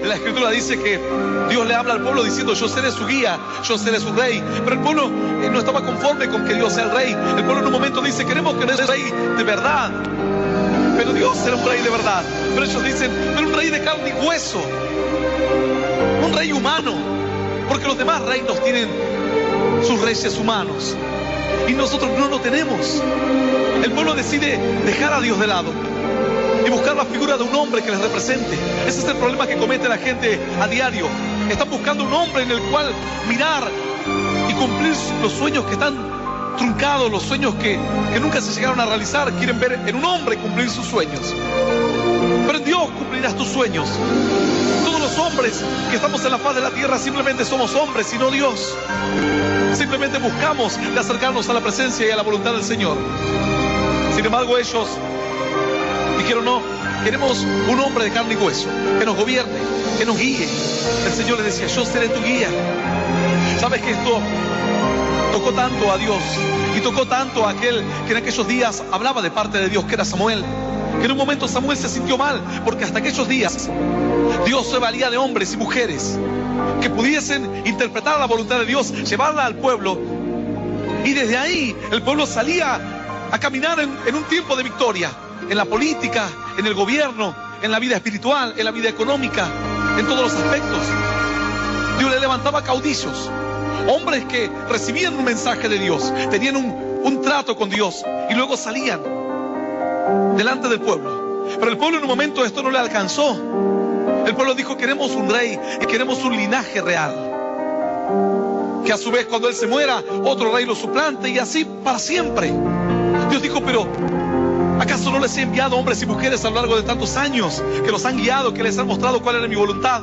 la Escritura dice que Dios le habla al pueblo diciendo: yo seré su guía, yo seré su rey. Pero el pueblo no estaba conforme con que Dios sea el rey. El pueblo en un momento dice: queremos que Dios sea rey de verdad. Pero Dios era un rey de verdad. Pero ellos dicen: pero un rey de carne y hueso, un rey humano, porque los demás reinos tienen sus reyes humanos y nosotros no lo tenemos. El pueblo decide dejar a Dios de lado y buscar la figura de un hombre que les represente. Ese es el problema que comete la gente a diario. Están buscando un hombre en el cual mirar y cumplir los sueños que están truncados, los sueños que nunca se llegaron a realizar. Quieren ver en un hombre cumplir sus sueños. Pero en Dios cumplirás tus sueños. Todos los hombres que estamos en la faz de la tierra simplemente somos hombres y no Dios. Simplemente buscamos de acercarnos a la presencia y a la voluntad del Señor. Sin embargo, ellos dijeron: no, queremos un hombre de carne y hueso, que nos gobierne, que nos guíe. El Señor les decía: yo seré tu guía. ¿Sabes que esto tocó tanto a Dios y tocó tanto a aquel que en aquellos días hablaba de parte de Dios, que era Samuel? Que en un momento Samuel se sintió mal, porque hasta aquellos días Dios se valía de hombres y mujeres que pudiesen interpretar la voluntad de Dios, llevarla al pueblo, y desde ahí el pueblo salía a caminar en un tiempo de victoria, en la política, en el gobierno, en la vida espiritual, en la vida económica, en todos los aspectos. Dios le levantaba caudillos, hombres que recibían un mensaje de Dios, tenían un trato con Dios y luego salían delante del pueblo. Pero el pueblo en un momento esto no le alcanzó. El pueblo dijo: queremos un rey y queremos un linaje real, que a su vez cuando él se muera otro rey lo suplante, y así para siempre. Dios dijo: pero ¿acaso no les he enviado hombres y mujeres a lo largo de tantos años, que los han guiado, que les han mostrado cuál era mi voluntad?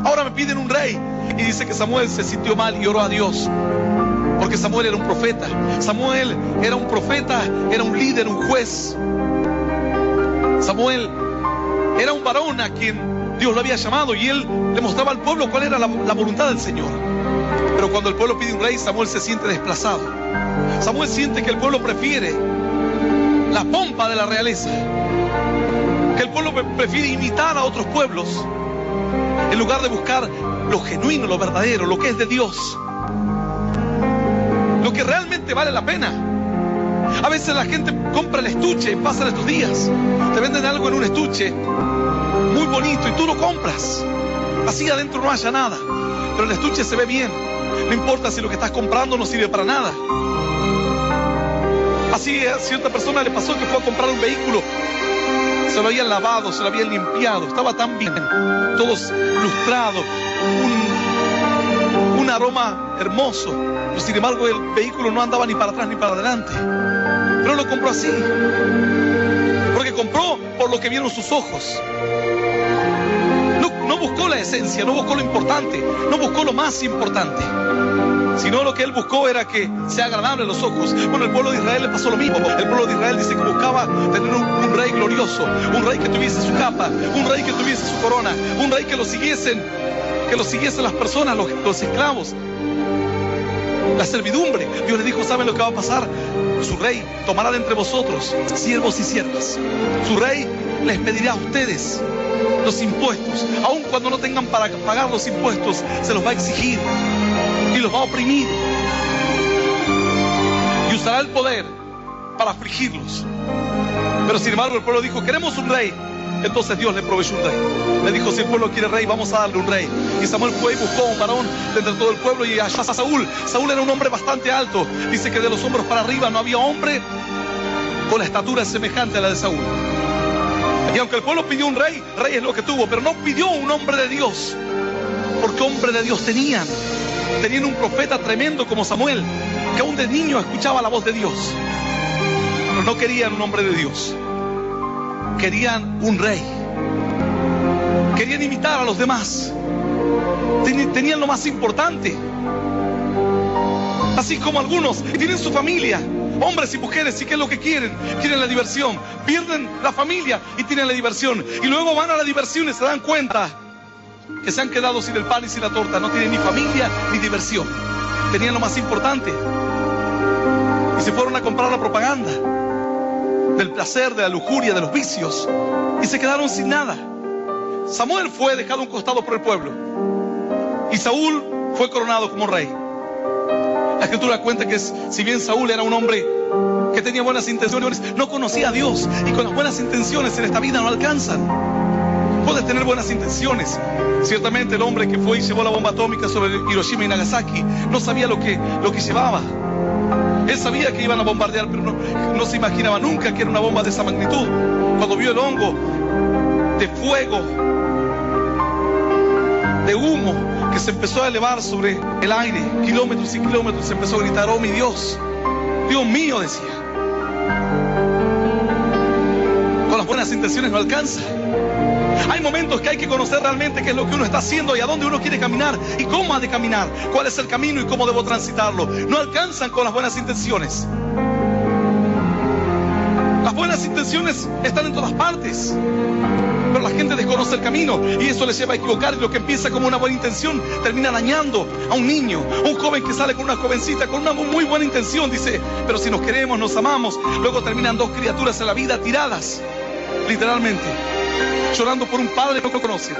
Ahora me piden un rey. Y dice que Samuel se sintió mal y oró a Dios, porque Samuel era un profeta. Samuel era un profeta, era un líder, un juez. Samuel era un varón a quien Dios lo había llamado, y él le mostraba al pueblo cuál era la voluntad del Señor. Pero cuando el pueblo pide un rey, Samuel se siente desplazado. Samuel siente que el pueblo prefiere la pompa de la realeza, que el pueblo prefiere imitar a otros pueblos en lugar de buscar lo genuino, lo verdadero, lo que es de Dios, lo que realmente vale la pena. A veces la gente compra el estuche, pasan estos días, te venden algo en un estuche muy bonito y tú lo compras, así adentro no haya nada, pero el estuche se ve bien, no importa si lo que estás comprando no sirve para nada. Así a cierta persona le pasó que fue a comprar un vehículo, se lo habían lavado, se lo habían limpiado, estaba tan bien, todos lustrados, un aroma hermoso, pero sin embargo el vehículo no andaba ni para atrás ni para adelante. Pero lo compró así, porque compró por lo que vieron sus ojos. No buscó la esencia, no buscó lo importante, no buscó lo más importante, sino lo que él buscó era que sea agradable a los ojos. Bueno, el pueblo de Israel le pasó lo mismo. El pueblo de Israel dice que buscaba tener un rey glorioso, un rey que tuviese su capa, un rey que tuviese su corona, un rey que lo siguiesen las personas, los esclavos, la servidumbre. Dios les dijo: ¿saben lo que va a pasar? Su rey tomará de entre vosotros siervos y siervas. Su rey les pedirá a ustedes los impuestos. Aun cuando no tengan para pagar los impuestos, se los va a exigir y los va a oprimir, y usará el poder para afligirlos. Pero sin embargo el pueblo dijo: queremos un rey. Entonces Dios le proveyó un rey. Le dijo: si el pueblo quiere rey, vamos a darle un rey. Y Samuel fue y buscó un varón de entre todo el pueblo, y halló a Saúl. Saúl era un hombre bastante alto. Dice que de los hombros para arriba no había hombre con la estatura semejante a la de Saúl. Y aunque el pueblo pidió un rey, rey es lo que tuvo, pero no pidió un hombre de Dios, porque hombre de Dios tenían un profeta tremendo como Samuel, que aún de niño escuchaba la voz de Dios. Pero no querían un hombre de Dios, querían un rey. Querían imitar a los demás, tenían lo más importante. Así como algunos tienen su familia, hombres y mujeres, ¿y qué es lo que quieren? Quieren la diversión. Pierden la familia y tienen la diversión, y luego van a la diversión y se dan cuenta que se han quedado sin el pan y sin la torta. No tienen ni familia ni diversión. Tenían lo más importante y se fueron a comprar la propaganda del placer, de la lujuria, de los vicios, y se quedaron sin nada. Samuel fue dejado a un costado por el pueblo y Saúl fue coronado como rey. La escritura cuenta que si bien Saúl era un hombre que tenía buenas intenciones, no conocía a Dios, y con las buenas intenciones en esta vida no alcanzan. Puedes tener buenas intenciones. Ciertamente el hombre que fue y llevó la bomba atómica sobre Hiroshima y Nagasaki no sabía lo que llevaba. Él sabía que iban a bombardear, pero no se imaginaba nunca que era una bomba de esa magnitud. Cuando vio el hongo de fuego, de humo, que se empezó a elevar sobre el aire, kilómetros y kilómetros, se empezó a gritar: oh mi Dios, Dios mío, decía. Con las buenas intenciones no alcanza. Hay momentos que hay que conocer realmente qué es lo que uno está haciendo y a dónde uno quiere caminar y cómo ha de caminar, cuál es el camino y cómo debo transitarlo. No alcanzan con las buenas intenciones. Las buenas intenciones están en todas partes, pero la gente desconoce el camino y eso les lleva a equivocar, y lo que empieza como una buena intención termina dañando a un niño, a un joven que sale con una jovencita con una muy buena intención, dice, pero si nos queremos, nos amamos. Luego terminan dos criaturas en la vida tiradas, literalmente, llorando por un padre que no conoce,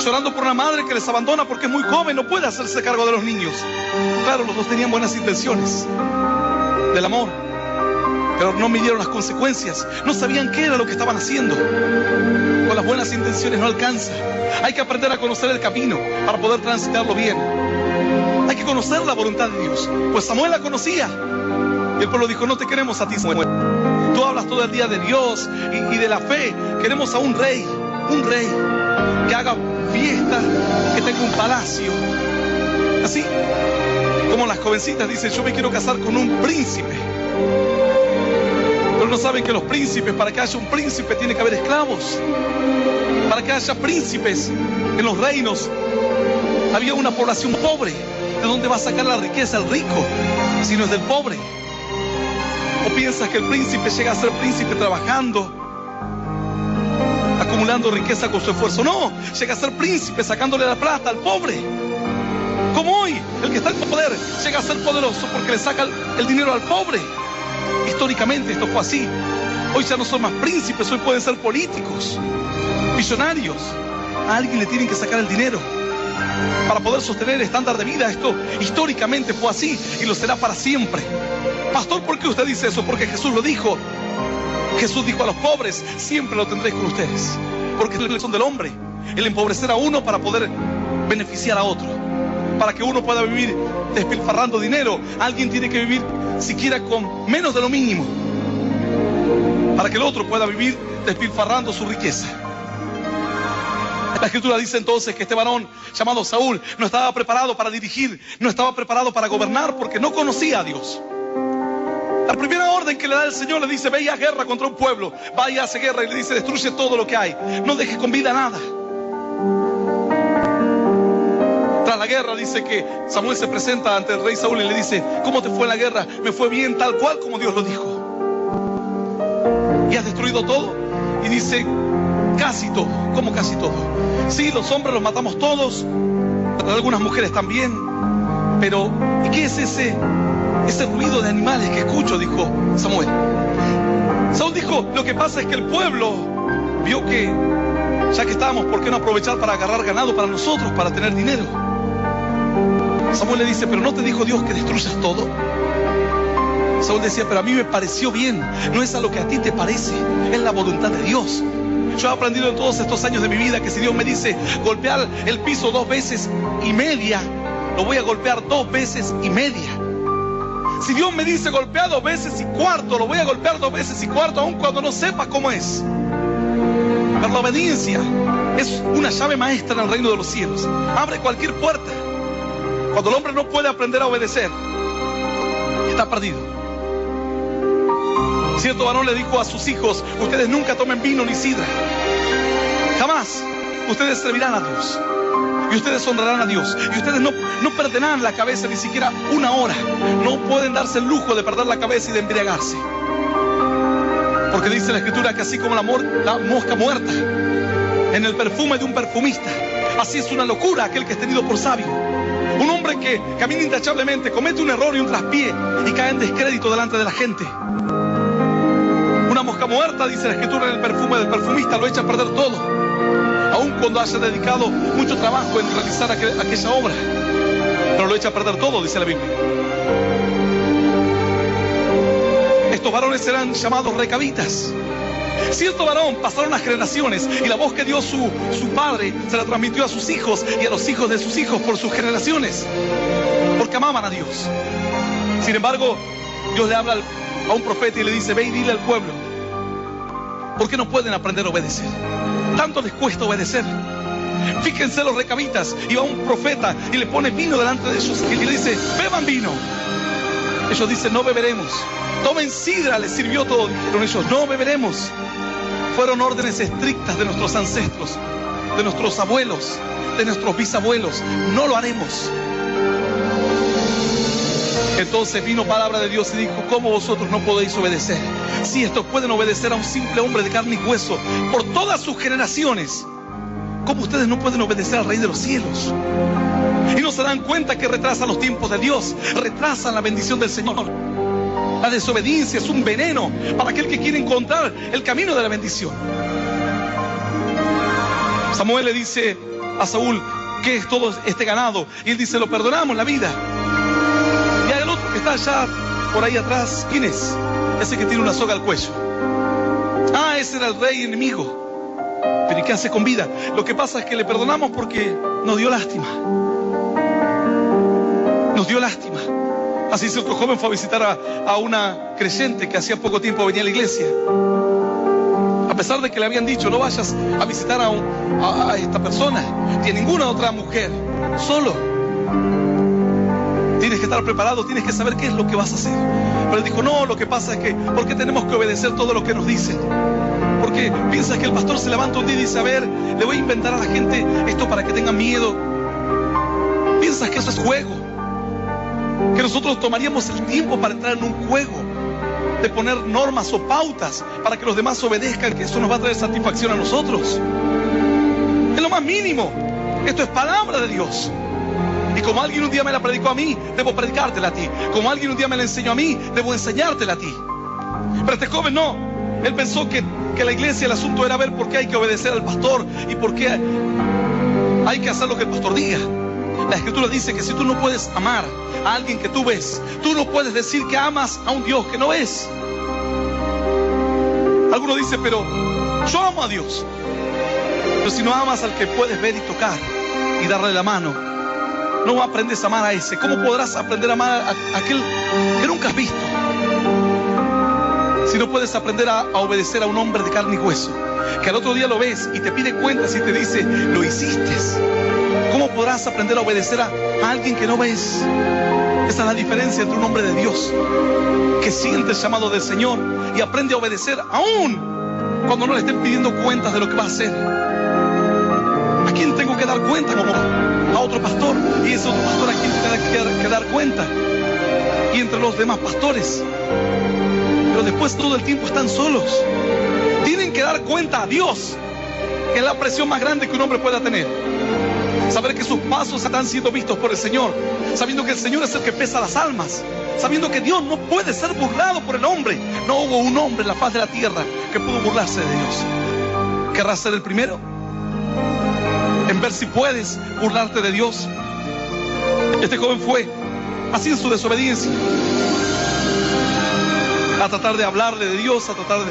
llorando por una madre que les abandona porque es muy joven, no puede hacerse cargo de los niños. Claro, los dos tenían buenas intenciones del amor, pero no midieron las consecuencias, no sabían qué era lo que estaban haciendo. Con las buenas intenciones no alcanza. Hay que aprender a conocer el camino para poder transitarlo bien. Hay que conocer la voluntad de Dios, pues Samuel la conocía. Y el pueblo dijo: no te queremos a ti, Samuel. Tú hablas todo el día de Dios y de la fe. Queremos a un rey que haga fiesta, que tenga un palacio. Así como las jovencitas dicen: yo me quiero casar con un príncipe. Pero no saben que los príncipes, para que haya un príncipe tiene que haber esclavos. Para que haya príncipes en los reinos había una población pobre. ¿De dónde va a sacar la riqueza el rico si no es del pobre? ¿O piensas que el príncipe llega a ser príncipe trabajando, acumulando riqueza con su esfuerzo? No, llega a ser príncipe sacándole la plata al pobre. Como hoy, el que está en poder llega a ser poderoso porque le saca el dinero al pobre. Históricamente esto fue así. Hoy ya no son más príncipes, hoy pueden ser políticos, millonarios. A alguien le tienen que sacar el dinero para poder sostener el estándar de vida. Esto históricamente fue así y lo será para siempre. Pastor, ¿por qué usted dice eso? Porque Jesús lo dijo. Jesús dijo a los pobres: siempre lo tendréis con ustedes. Porque es la elección del hombre, el empobrecer a uno para poder beneficiar a otro. Para que uno pueda vivir despilfarrando dinero, alguien tiene que vivir siquiera con menos de lo mínimo, para que el otro pueda vivir despilfarrando su riqueza. La escritura dice entonces que este varón llamado Saúl no estaba preparado para dirigir, no estaba preparado para gobernar, porque no conocía a Dios. La primera orden que le da el Señor le dice: ve y haz guerra contra un pueblo. Va y hace guerra, y le dice: destruye todo lo que hay, no dejes con vida nada. Tras la guerra dice que Samuel se presenta ante el rey Saúl y le dice: ¿cómo te fue en la guerra? Me fue bien, tal cual como Dios lo dijo. ¿Y has destruido todo? Y dice: casi todo. ¿Cómo casi todo? Sí, los hombres los matamos todos, algunas mujeres también, pero ¿y qué es ese ruido de animales que escucho? Dijo Samuel. Saúl dijo: lo que pasa es que el pueblo vio que ya que estábamos, ¿por qué no aprovechar para agarrar ganado para nosotros, para tener dinero? Samuel le dice: pero ¿no te dijo Dios que destruyas todo? Saúl decía: pero a mí me pareció bien. No es a lo que a ti te parece, es la voluntad de Dios. Yo he aprendido en todos estos años de mi vida que si Dios me dice golpear el piso 2 veces y media, lo voy a golpear 2 veces y media. Si Dios me dice golpear 2 veces y cuarto, lo voy a golpear 2 veces y cuarto, aun cuando no sepa cómo es. Pero la obediencia es una llave maestra en el reino de los cielos. Abre cualquier puerta. Cuando el hombre no puede aprender a obedecer, está perdido. Cierto varón le dijo a sus hijos: ustedes nunca tomen vino ni sidra. Jamás. Ustedes servirán a Dios. Y ustedes honrarán a Dios. Y ustedes no perderán la cabeza ni siquiera una hora. No pueden darse el lujo de perder la cabeza y de embriagarse. Porque dice la escritura que así como la mosca muerta en el perfume de un perfumista, así es una locura aquel que es tenido por sabio. Un hombre que camina intachablemente, comete un error y un traspié y cae en descrédito delante de la gente. Una mosca muerta, dice la escritura, en el perfume del perfumista lo echa a perder todo. Aun cuando haya dedicado mucho trabajo en realizar aquella obra. Pero lo echa a perder todo, dice la Biblia. Estos varones serán llamados recabitas. Cierto varón, pasaron las generaciones y la voz que dio su padre se la transmitió a sus hijos y a los hijos de sus hijos por sus generaciones, porque amaban a Dios. Sin embargo, Dios le habla a un profeta y le dice: ve y dile al pueblo, ¿por qué no pueden aprender a obedecer? Tanto les cuesta obedecer. Fíjense los recabitas, y va un profeta y le pone vino delante de ellos y le dice: beban vino. Ellos dicen: no beberemos. Tomen sidra, les sirvió todo. Dijeron ellos: no beberemos. Fueron órdenes estrictas de nuestros ancestros, de nuestros abuelos, de nuestros bisabuelos. No lo haremos. Entonces vino palabra de Dios y dijo: ¿cómo vosotros no podéis obedecer? Si estos pueden obedecer a un simple hombre de carne y hueso por todas sus generaciones, ¿cómo ustedes no pueden obedecer al Rey de los cielos? Y no se dan cuenta que retrasan los tiempos de Dios, retrasan la bendición del Señor. La desobediencia es un veneno para aquel que quiere encontrar el camino de la bendición. Samuel le dice a Saúl: ¿qué es todo este ganado? Y él dice: lo perdonamos la vida. Y hay el otro que está allá por ahí atrás. ¿Quién es? Ese que tiene una soga al cuello. Ah, ese era el rey enemigo. Pero ¿y qué hace con vida? Lo que pasa es que le perdonamos porque nos dio lástima. Nos dio lástima. Así cierto joven fue a visitar a una creyente que hacía poco tiempo venía a la iglesia. A pesar de que le habían dicho: no vayas a visitar a esta persona ni a ninguna otra mujer, solo. Tienes que estar preparado, tienes que saber qué es lo que vas a hacer. Pero él dijo: no, lo que pasa es que, ¿por qué tenemos que obedecer todo lo que nos dicen? Porque piensas que el pastor se levanta un día y dice: a ver, le voy a inventar a la gente esto para que tengan miedo. Piensas que eso es juego, que nosotros tomaríamos el tiempo para entrar en un juego de poner normas o pautas para que los demás obedezcan, que eso nos va a traer satisfacción a nosotros. Es lo más mínimo. Esto es palabra de Dios. Y como alguien un día me la predicó a mí, debo predicártela a ti. Como alguien un día me la enseñó a mí, debo enseñártela a ti. Pero este joven no. Él pensó que la iglesia, el asunto era ver por qué hay que obedecer al pastor y por qué hay que hacer lo que el pastor diga. La Escritura dice que si tú no puedes amar a alguien que tú ves, tú no puedes decir que amas a un Dios que no ves. Alguno dice: pero yo amo a Dios. Pero si no amas al que puedes ver y tocar y darle la mano, no aprendes a amar a ese. ¿Cómo podrás aprender a amar a aquel que nunca has visto? Si no puedes aprender a obedecer a un hombre de carne y hueso, que al otro día lo ves y te pide cuentas y te dice: lo hiciste. ¿Cómo podrás aprender a obedecer a alguien que no ves? Esa es la diferencia entre un hombre de Dios que siente el llamado del Señor y aprende a obedecer aún cuando no le estén pidiendo cuentas de lo que va a hacer. ¿A quién tengo que dar cuenta? Como a otro pastor. Y ese otro pastor, ¿a quién tengo que dar cuenta? Y entre los demás pastores. Pero después todo el tiempo están solos. Tienen que dar cuenta a Dios, que es la presión más grande que un hombre pueda tener. Saber que sus pasos están siendo vistos por el Señor, sabiendo que el Señor es el que pesa las almas, sabiendo que Dios no puede ser burlado por el hombre. No hubo un hombre en la faz de la tierra que pudo burlarse de Dios. ¿Querrás ser el primero en ver si puedes burlarte de Dios? Este joven fue así en su desobediencia, a tratar de hablarle de Dios, a tratar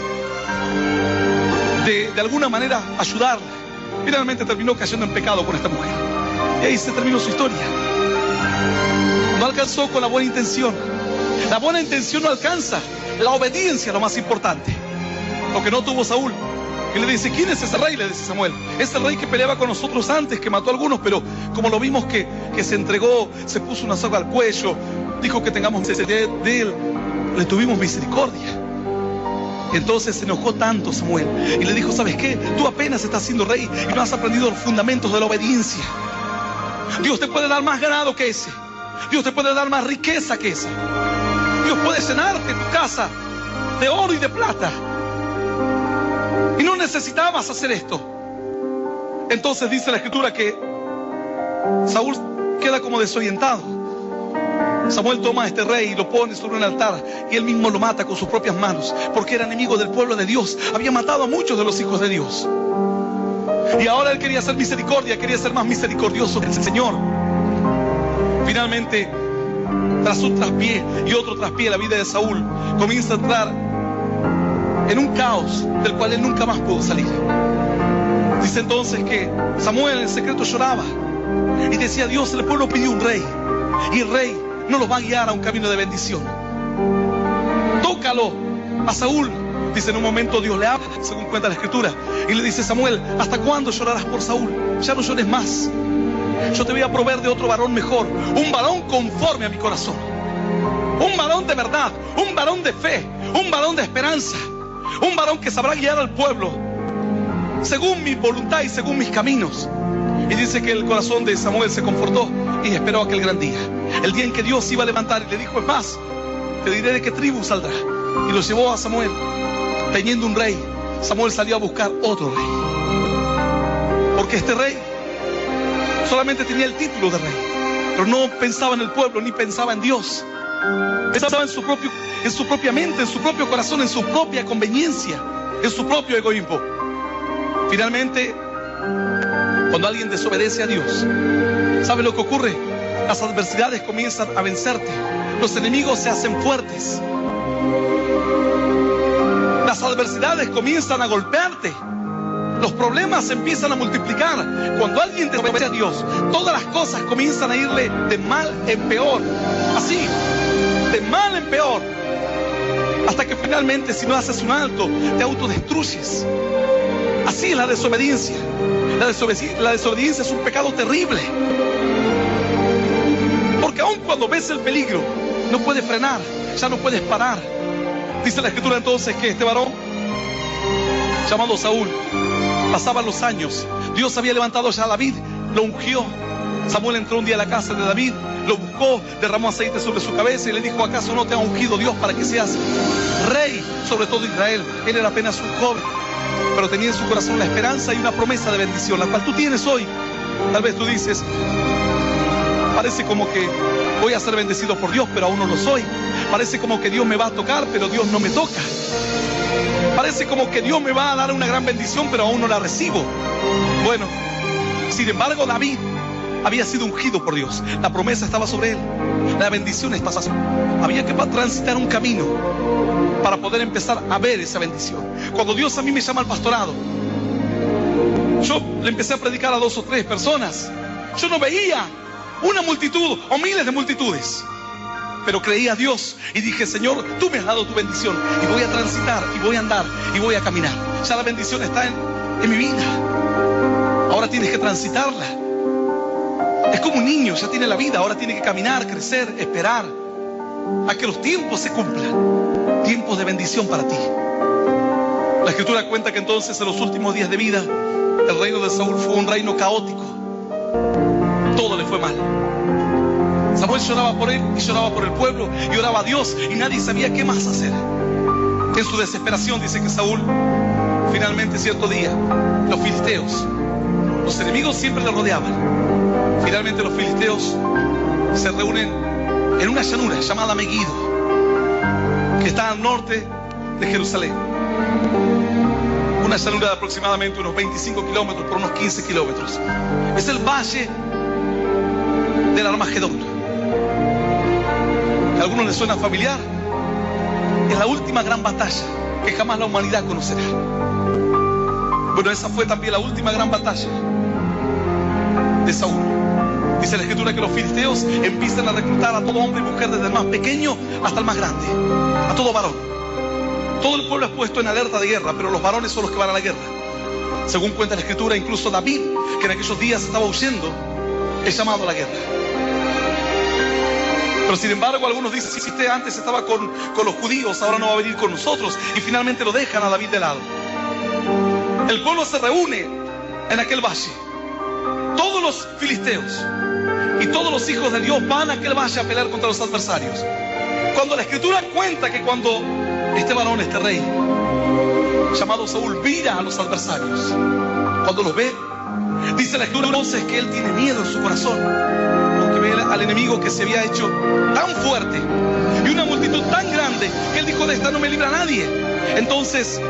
de alguna manera ayudarle. Finalmente terminó cayendo en pecado con esta mujer. Y ahí se terminó su historia. No alcanzó con la buena intención. La buena intención no alcanza. La obediencia es lo más importante. Lo que no tuvo Saúl. Y le dice: ¿quién es ese rey? Le dice Samuel: ese rey que peleaba con nosotros antes, que mató a algunos, pero como lo vimos que se entregó, se puso una soga al cuello, dijo que tengamos misericordia de él, le tuvimos misericordia. Entonces se enojó tanto Samuel y le dijo: ¿sabes qué? Tú apenas estás siendo rey y no has aprendido los fundamentos de la obediencia. Dios te puede dar más ganado que ese. Dios te puede dar más riqueza que ese. Dios puede llenarte tu casa de oro y de plata. Y no necesitabas hacer esto. Entonces dice la Escritura que Saúl queda como desorientado. Samuel toma a este rey y lo pone sobre un altar y él mismo lo mata con sus propias manos, porque era enemigo del pueblo de Dios. Había matado a muchos de los hijos de Dios. Y ahora él quería hacer misericordia, quería ser más misericordioso que el Señor. Finalmente, tras un traspié y otro traspié, la vida de Saúl comienza a entrar en un caos del cual él nunca más pudo salir. Dice entonces que Samuel en secreto lloraba y decía: Dios, el pueblo pidió un rey, y el rey no los va a guiar a un camino de bendición. Tócalo a Saúl. Dice, en un momento Dios le habla, según cuenta la Escritura, y le dice: Samuel, ¿hasta cuándo llorarás por Saúl? Ya no llores más. Yo te voy a proveer de otro varón mejor, un varón conforme a mi corazón, un varón de verdad, un varón de fe, un varón de esperanza, un varón que sabrá guiar al pueblo según mi voluntad y según mis caminos. Y dice que el corazón de Samuel se confortó y esperó aquel gran día, el día en que Dios iba a levantar, y le dijo: es más, te diré de qué tribu saldrá. Y lo llevó a Samuel. Teniendo un rey, Samuel salió a buscar otro rey, porque este rey solamente tenía el título de rey, pero no pensaba en el pueblo, ni pensaba en Dios. Pensaba en su propia mente, en su propio corazón, en su propia conveniencia, en su propio egoísmo. Finalmente, cuando alguien desobedece a Dios, ¿sabe lo que ocurre? Las adversidades comienzan a vencerte, los enemigos se hacen fuertes, las adversidades comienzan a golpearte, los problemas se empiezan a multiplicar. Cuando alguien desobedece a Dios, todas las cosas comienzan a irle de mal en peor, así, de mal en peor, hasta que finalmente, si no haces un alto, te autodestruyes. Así es la desobediencia. La desobediencia es un pecado terrible, porque aun cuando ves el peligro, no puedes frenar, ya no puedes parar. Dice la Escritura entonces que este varón, llamado Saúl, pasaban los años. Dios había levantado ya a David, lo ungió. Samuel entró un día a la casa de David, lo buscó, derramó aceite sobre su cabeza y le dijo: ¿acaso no te ha ungido Dios para que seas rey sobre todo Israel? Él era apenas un joven, pero tenía en su corazón la esperanza y una promesa de bendición, la cual tú tienes hoy. Tal vez tú dices: parece como que voy a ser bendecido por Dios, pero aún no lo soy. Parece como que Dios me va a tocar, pero Dios no me toca. Parece como que Dios me va a dar una gran bendición, pero aún no la recibo. Bueno, sin embargo, David había sido ungido por Dios. La promesa estaba sobre él. La bendición estaba sobre él. Había que transitar un camino para poder empezar a ver esa bendición. Cuando Dios a mí me llama al pastorado, yo le empecé a predicar a 2 o 3 personas. Yo no veía una multitud o miles de multitudes, pero creí a Dios y dije: Señor, tú me has dado tu bendición y voy a transitar y voy a andar y voy a caminar. Ya la bendición está en mi vida. Ahora tienes que transitarla. Es como un niño, ya tiene la vida, ahora tiene que caminar, crecer, esperar a que los tiempos se cumplan. Tiempos de bendición para ti. La Escritura cuenta que entonces, en los últimos días de vida, el reino de Saúl fue un reino caótico. Todo le fue mal. Samuel lloraba por él y lloraba por el pueblo y oraba a Dios y nadie sabía qué más hacer. En su desesperación dice que Saúl, finalmente cierto día, los filisteos, los enemigos siempre le rodeaban. Finalmente los filisteos se reúnen en una llanura llamada Megiddo, que está al norte de Jerusalén. Una llanura de aproximadamente unos 25 kilómetros por unos 15 kilómetros. Es el valle del Armagedón. ¿A algunos les suena familiar? Es la última gran batalla que jamás la humanidad conocerá. Bueno, esa fue también la última gran batalla de Saúl. Dice la Escritura que los filisteos empiezan a reclutar a todo hombre y mujer, desde el más pequeño hasta el más grande, a todo varón. Todo el pueblo es puesto en alerta de guerra, pero los varones son los que van a la guerra. Según cuenta la Escritura, incluso David, que en aquellos días estaba huyendo, es llamado a la guerra. Pero sin embargo, algunos dicen: si usted antes estaba con los judíos, ahora no va a venir con nosotros. Y finalmente lo dejan a David de lado. El pueblo se reúne en aquel valle. Todos los filisteos y todos los hijos de Dios van a aquel valle a pelear contra los adversarios. Cuando la Escritura cuenta que cuando este varón, este rey llamado Saúl, mira a los adversarios, cuando los ve, dice la Escritura entonces que él tiene miedo en su corazón, porque ve al enemigo que se había hecho tan fuerte y una multitud tan grande que él dijo: de esta no me libra nadie. Entonces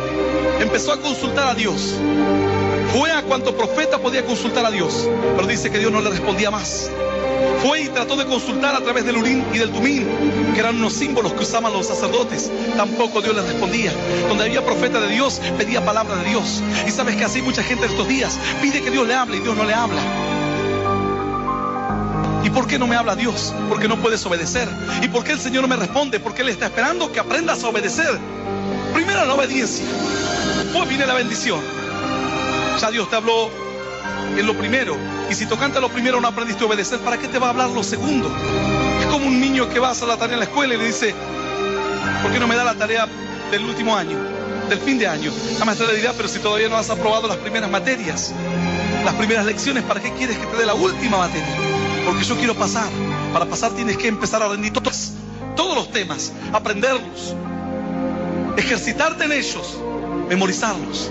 empezó a consultar a Dios Fue a cuanto profeta podía consultar a Dios, pero dice que Dios no le respondía más. Fue y trató de consultar a través del Urim y del Tumim, que eran unos símbolos que usaban los sacerdotes. Tampoco Dios les respondía. Donde había profeta de Dios, pedía palabra de Dios. Y sabes que así mucha gente de estos días pide que Dios le hable y Dios no le habla. ¿Y por qué no me habla Dios? Porque no puedes obedecer. ¿Y por qué el Señor no me responde? Porque Él está esperando que aprendas a obedecer. Primero la obediencia, después viene la bendición. Ya Dios te habló en lo primero, y si tocante a lo primero no aprendiste a obedecer, ¿para qué te va a hablar lo segundo? Es como un niño que va a hacer la tarea en la escuela y le dice: ¿por qué no me da la tarea del último año, del fin de año? La maestra le dirá: pero si todavía no has aprobado las primeras materias, las primeras lecciones, ¿para qué quieres que te dé la última materia? Porque yo quiero pasar. Para pasar tienes que empezar a rendir todos los temas, aprenderlos, ejercitarte en ellos, memorizarlos.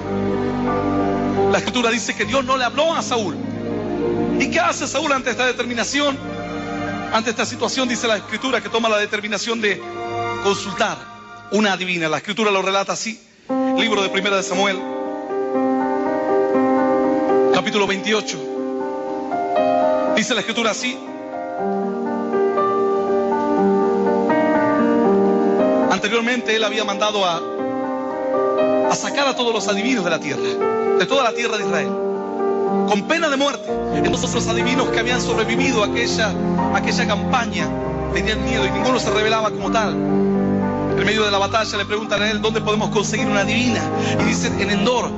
La Escritura dice que Dios no le habló a Saúl. ¿Y qué hace Saúl ante esta determinación? Ante esta situación, dice la Escritura que toma la determinación de consultar una adivina. La Escritura lo relata así. Libro de Primera de Samuel, capítulo 28. Dice la Escritura así: anteriormente él había mandado a sacar a todos los adivinos de la tierra, de toda la tierra de Israel, con pena de muerte. Entonces los adivinos que habían sobrevivido a aquella campaña tenían miedo y ninguno se revelaba como tal. En medio de la batalla le preguntan a él: ¿dónde podemos conseguir una adivina? Y dicen: en Endor.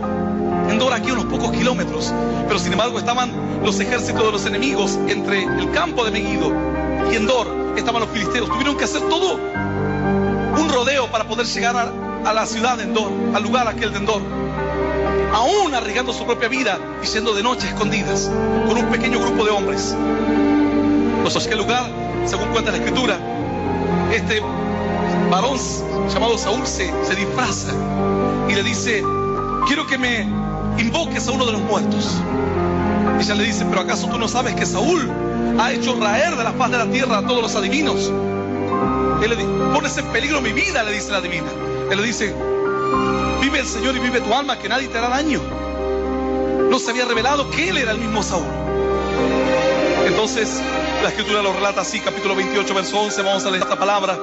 Endor, aquí a unos pocos kilómetros. Pero sin embargo estaban los ejércitos de los enemigos entre el campo de Megiddo y Endor. Estaban los filisteos. Tuvieron que hacer todo un rodeo para poder llegar a la ciudad de Endor, al lugar aquel de Endor, aún arriesgando su propia vida y yendo de noche escondidas con un pequeño grupo de hombres. Entonces, aquel lugar, según cuenta la Escritura, este varón llamado Saúl se disfraza y le dice: quiero que me invoques a uno de los muertos. Y ella le dice: pero ¿acaso tú no sabes que Saúl ha hecho raer de la faz de la tierra a todos los adivinos? Él le dice: pones en peligro mi vida, le dice la adivina. Él le dice: vive el Señor y vive tu alma, que nadie te hará daño. No se había revelado que él era el mismo Saúl. Entonces la Escritura lo relata así, capítulo 28, verso 11. Vamos a leer esta palabra.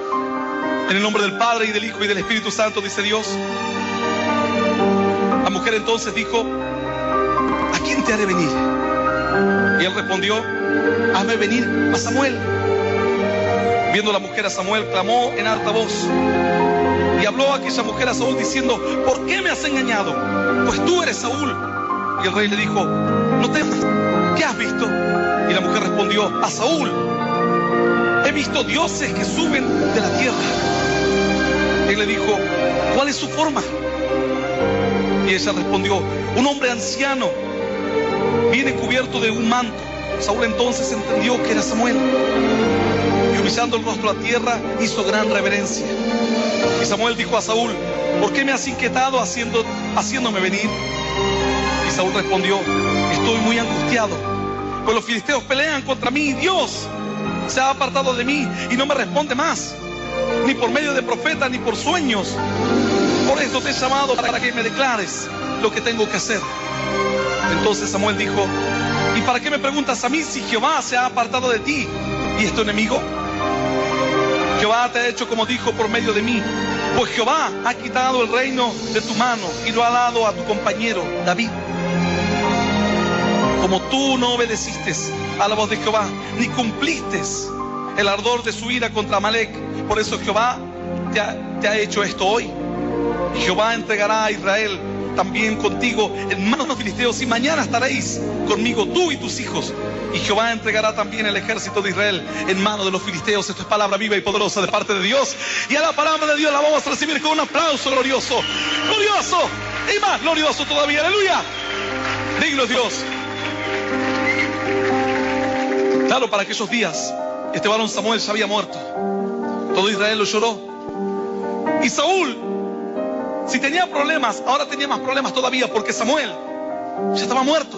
En el nombre del Padre, y del Hijo, y del Espíritu Santo, dice Dios. La mujer entonces dijo: ¿a quién te haré venir? Y él respondió: hazme venir a Samuel. Viendo la mujer a Samuel, clamó en alta voz. Y habló aquella mujer a Saúl diciendo: ¿por qué me has engañado? Pues tú eres Saúl. Y el rey le dijo: no temas, ¿qué has visto? Y la mujer respondió: a Saúl he visto dioses que suben de la tierra. Y él le dijo: ¿cuál es su forma? Y ella respondió: un hombre anciano, viene cubierto de un manto. Saúl entonces entendió que era Samuel, y humillando el rostro a tierra hizo gran reverencia. Y Samuel dijo a Saúl: ¿por qué me has inquietado haciéndome venir? Y Saúl respondió: estoy muy angustiado, pues los filisteos pelean contra mí, y Dios se ha apartado de mí y no me responde más, ni por medio de profeta ni por sueños. Por esto te he llamado, para que me declares lo que tengo que hacer. Entonces Samuel dijo: ¿y para qué me preguntas a mí si Jehová se ha apartado de ti y es tu enemigo? Jehová te ha hecho como dijo por medio de mí, pues Jehová ha quitado el reino de tu mano y lo ha dado a tu compañero David. Como tú no obedeciste a la voz de Jehová, ni cumpliste el ardor de su ira contra Amalec, por eso Jehová te ha hecho esto hoy. Y Jehová entregará a Israel también contigo en manos de los filisteos, y mañana estaréis conmigo tú y tus hijos. Y Jehová entregará también el ejército de Israel en manos de los filisteos. Esto es palabra viva y poderosa de parte de Dios. Y a la palabra de Dios la vamos a recibir con un aplauso glorioso, glorioso y más glorioso todavía. Aleluya. Digno es Dios. Claro, para aquellos días este varón Samuel ya había muerto. Todo Israel lo lloró. Y Saúl, si tenía problemas, ahora tenía más problemas todavía, porque Samuel ya estaba muerto.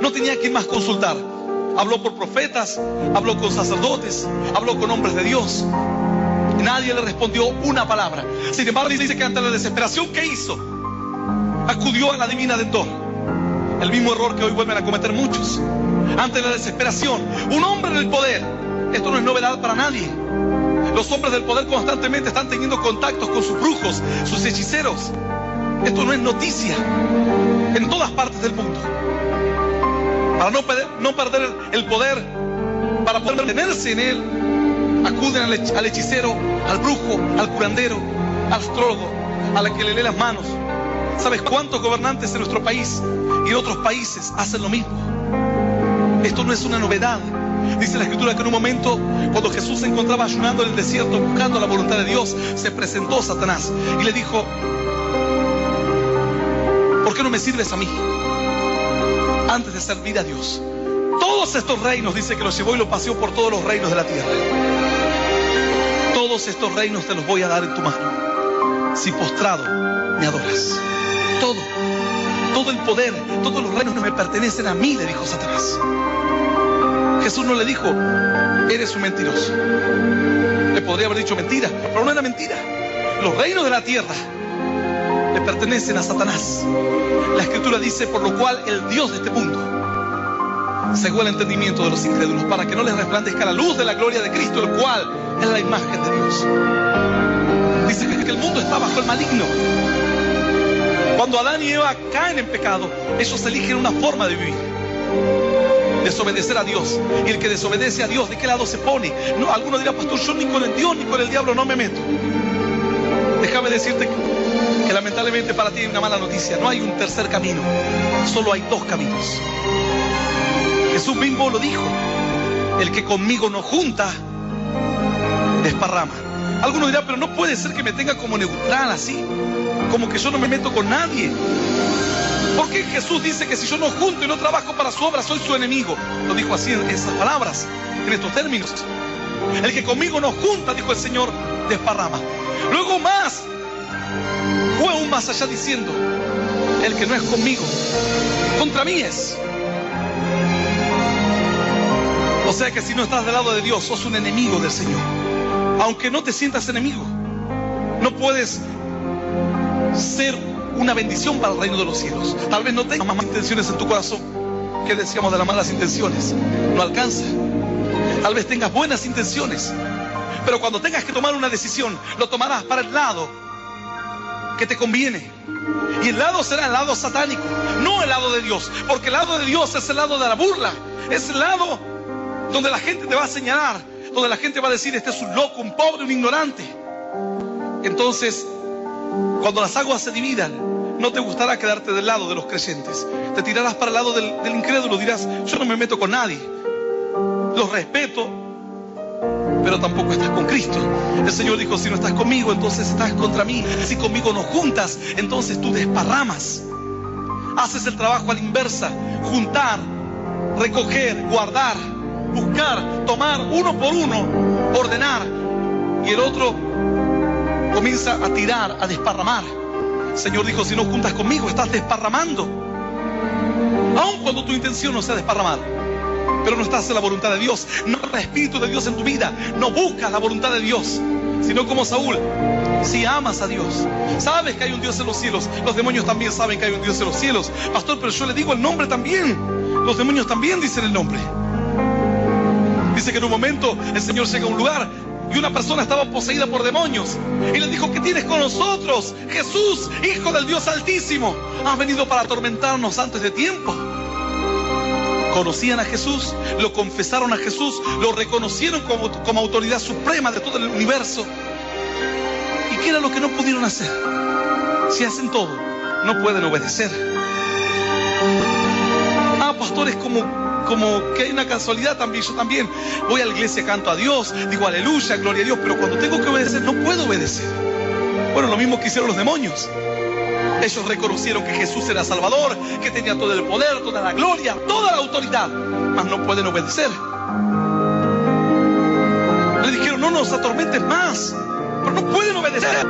No tenía quien más consultar. Habló por profetas, habló con sacerdotes, habló con hombres de Dios. Nadie le respondió una palabra. Sin embargo, dice que ante la desesperación que hizo, acudió a la adivina de Endor. El mismo error que hoy vuelven a cometer muchos. Ante la desesperación, un hombre en el poder. Esto no es novedad para nadie. Los hombres del poder constantemente están teniendo contactos con sus brujos, sus hechiceros. Esto no es noticia en todas partes del mundo. Para no perder el poder, para poder mantenerse en él, acuden al hechicero, al brujo, al curandero, al astrólogo, a la que le lee las manos. ¿Sabes cuántos gobernantes en nuestro país y en otros países hacen lo mismo? Esto no es una novedad. Dice la Escritura que en un momento, cuando Jesús se encontraba ayunando en el desierto buscando la voluntad de Dios, se presentó Satanás y le dijo: ¿por qué no me sirves a mí antes de servir a Dios? Todos estos reinos, dice que los llevó y los paseó por todos los reinos de la tierra. Todos estos reinos te los voy a dar en tu mano, si postrado me adoras. Todo el poder, todos los reinos no me pertenecen a mí, le dijo Satanás. Jesús no le dijo: eres un mentiroso. Le podría haber dicho mentira, pero no era mentira. Los reinos de la tierra le pertenecen a Satanás. La Escritura dice: por lo cual el Dios de este mundo cegó el entendimiento de los incrédulos, para que no les resplandezca la luz de la gloria de Cristo, el cual es la imagen de Dios. Dice que el mundo está bajo el maligno. Cuando Adán y Eva caen en pecado, ellos eligen una forma de vivir: desobedecer a Dios. Y el que desobedece a Dios, ¿de qué lado se pone? No, alguno dirá: pastor, yo ni con el Dios ni con el diablo no me meto. Déjame decirte que lamentablemente para ti hay una mala noticia. No hay un tercer camino, solo hay dos caminos. Jesús mismo lo dijo: el que conmigo no junta, desparrama. Alguno dirá: pero no puede ser que me tenga como neutral así, como que yo no me meto con nadie. ¿Por qué Jesús dice que si yo no junto y no trabajo para su obra, soy su enemigo? Lo dijo así en esas palabras, en estos términos. El que conmigo no junta, dijo el Señor, desparrama. Luego más, fue aún más allá diciendo: el que no es conmigo, contra mí es. O sea que si no estás del lado de Dios, sos un enemigo del Señor. Aunque no te sientas enemigo, no puedes ser una bendición para el reino de los cielos. Tal vez no tengas más intenciones en tu corazón. ¿Qué decíamos de las malas intenciones? No alcanza. Tal vez tengas buenas intenciones, pero cuando tengas que tomar una decisión, lo tomarás para el lado que te conviene. Y el lado será el lado satánico, no el lado de Dios. Porque el lado de Dios es el lado de la burla. Es el lado donde la gente te va a señalar, donde la gente va a decir: este es un loco, un pobre, un ignorante. Entonces, cuando las aguas se dividan, no te gustará quedarte del lado de los creyentes. Te tirarás para el lado del incrédulo. Dirás: yo no me meto con nadie, los respeto, pero tampoco estás con Cristo. El Señor dijo: si no estás conmigo, entonces estás contra mí. Si conmigo no juntas, entonces tú desparramas. Haces el trabajo a la inversa: juntar, recoger, guardar, buscar, tomar uno por uno, ordenar. Y el otro comienza a tirar, a desparramar. El Señor dijo: si no juntas conmigo, estás desparramando. Aun cuando tu intención no sea desparramar, pero no estás en la voluntad de Dios, no hay el Espíritu de Dios en tu vida, no buscas la voluntad de Dios, sino como Saúl, si amas a Dios, sabes que hay un Dios en los cielos. Los demonios también saben que hay un Dios en los cielos. Pastor, pero yo le digo el nombre también. Los demonios también dicen el nombre. Dice que en un momento el Señor llega a un lugar y una persona estaba poseída por demonios y le dijo: ¿qué tienes con nosotros, Jesús, Hijo del Dios Altísimo? Has venido para atormentarnos antes de tiempo. Conocían a Jesús, lo confesaron a Jesús, lo reconocieron como autoridad suprema de todo el universo. ¿Y qué era lo que no pudieron hacer? Si hacen todo, no pueden obedecer. Ah, pastor, es como que hay una casualidad también. Yo también voy a la iglesia, canto a Dios, digo aleluya, gloria a Dios, pero cuando tengo que obedecer, no puedo obedecer. Bueno, lo mismo que hicieron los demonios. Ellos reconocieron que Jesús era Salvador, que tenía todo el poder, toda la gloria, toda la autoridad, mas no pueden obedecer. Le dijeron: no nos atormentes más, pero no pueden obedecer.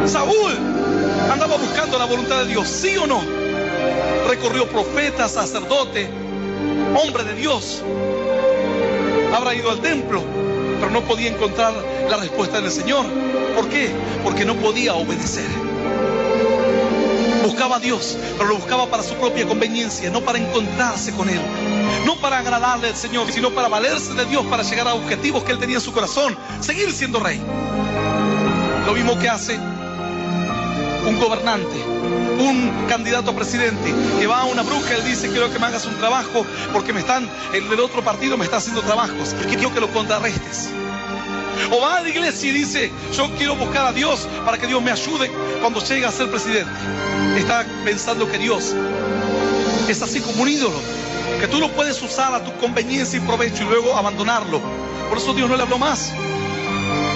Saúl andaba buscando la voluntad de Dios, ¿sí o no? Recorrió profeta, sacerdote, hombre de Dios. Habrá ido al templo, pero no podía encontrar la respuesta en el Señor. ¿Por qué? Porque no podía obedecer. Buscaba buscaba a Dios, pero lo buscaba para su propia conveniencia, no para encontrarse con Él, no para agradarle al Señor, sino para valerse de Dios, para llegar a objetivos que Él tenía en su corazón, seguir siendo rey. Lo mismo que hace un gobernante, un candidato a presidente, que va a una bruja y le dice: quiero que me hagas un trabajo porque el del otro partido me está haciendo trabajos, quiero que lo contrarrestes. O va a la iglesia y dice: yo quiero buscar a Dios para que Dios me ayude cuando llegue a ser presidente. Está pensando que Dios es así como un ídolo, que tú lo puedes usar a tu conveniencia y provecho y luego abandonarlo. Por eso Dios no le habló más.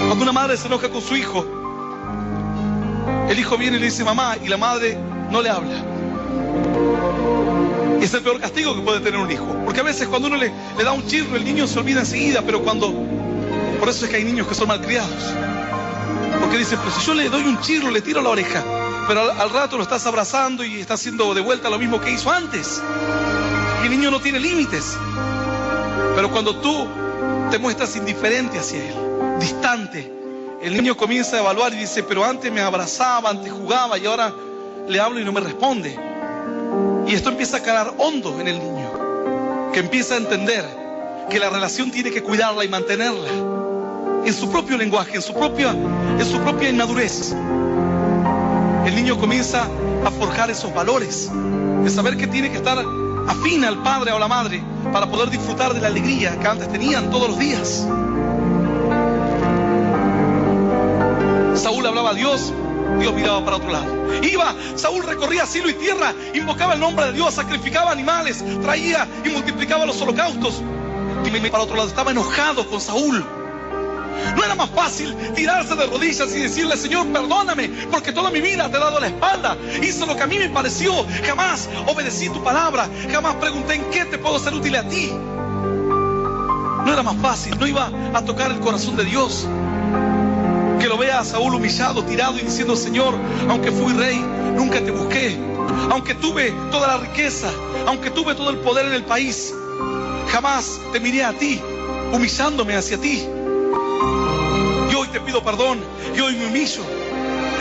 Cuando una madre se enoja con su hijo, el hijo viene y le dice mamá, y la madre no le habla. Y es el peor castigo que puede tener un hijo, porque a veces cuando uno le da un chirro, el niño se olvida enseguida. Pero por eso es que hay niños que son malcriados, porque dicen: pero si yo le doy un chirro, le tiro la oreja, pero al rato lo estás abrazando y está haciendo de vuelta lo mismo que hizo antes. Y el niño no tiene límites. Pero cuando tú te muestras indiferente hacia él, distante, el niño comienza a evaluar y dice: pero antes me abrazaba, antes jugaba, y ahora le hablo y no me responde. Y esto empieza a calar hondo en el niño, que empieza a entender que la relación tiene que cuidarla y mantenerla en su propio lenguaje, en su propia inmadurez. El niño comienza a forjar esos valores, de saber que tiene que estar afín al padre o a la madre para poder disfrutar de la alegría que antes tenían todos los días. Saúl hablaba a Dios, Dios miraba para otro lado. Saúl recorría cielo y tierra, invocaba el nombre de Dios, sacrificaba animales, traía y multiplicaba los holocaustos. Y para otro lado, estaba enojado con Saúl. ¿No era más fácil tirarse de rodillas y decirle: Señor, perdóname, porque toda mi vida te he dado la espalda, hice lo que a mí me pareció, jamás obedecí tu palabra, jamás pregunté en qué te puedo ser útil a ti? ¿No era más fácil? ¿No iba a tocar el corazón de Dios que lo vea a Saúl humillado, tirado y diciendo: Señor, aunque fui rey, nunca te busqué, aunque tuve toda la riqueza, aunque tuve todo el poder en el país, jamás te miré a ti, humillándome hacia ti? Y hoy te pido perdón, y hoy me humillo,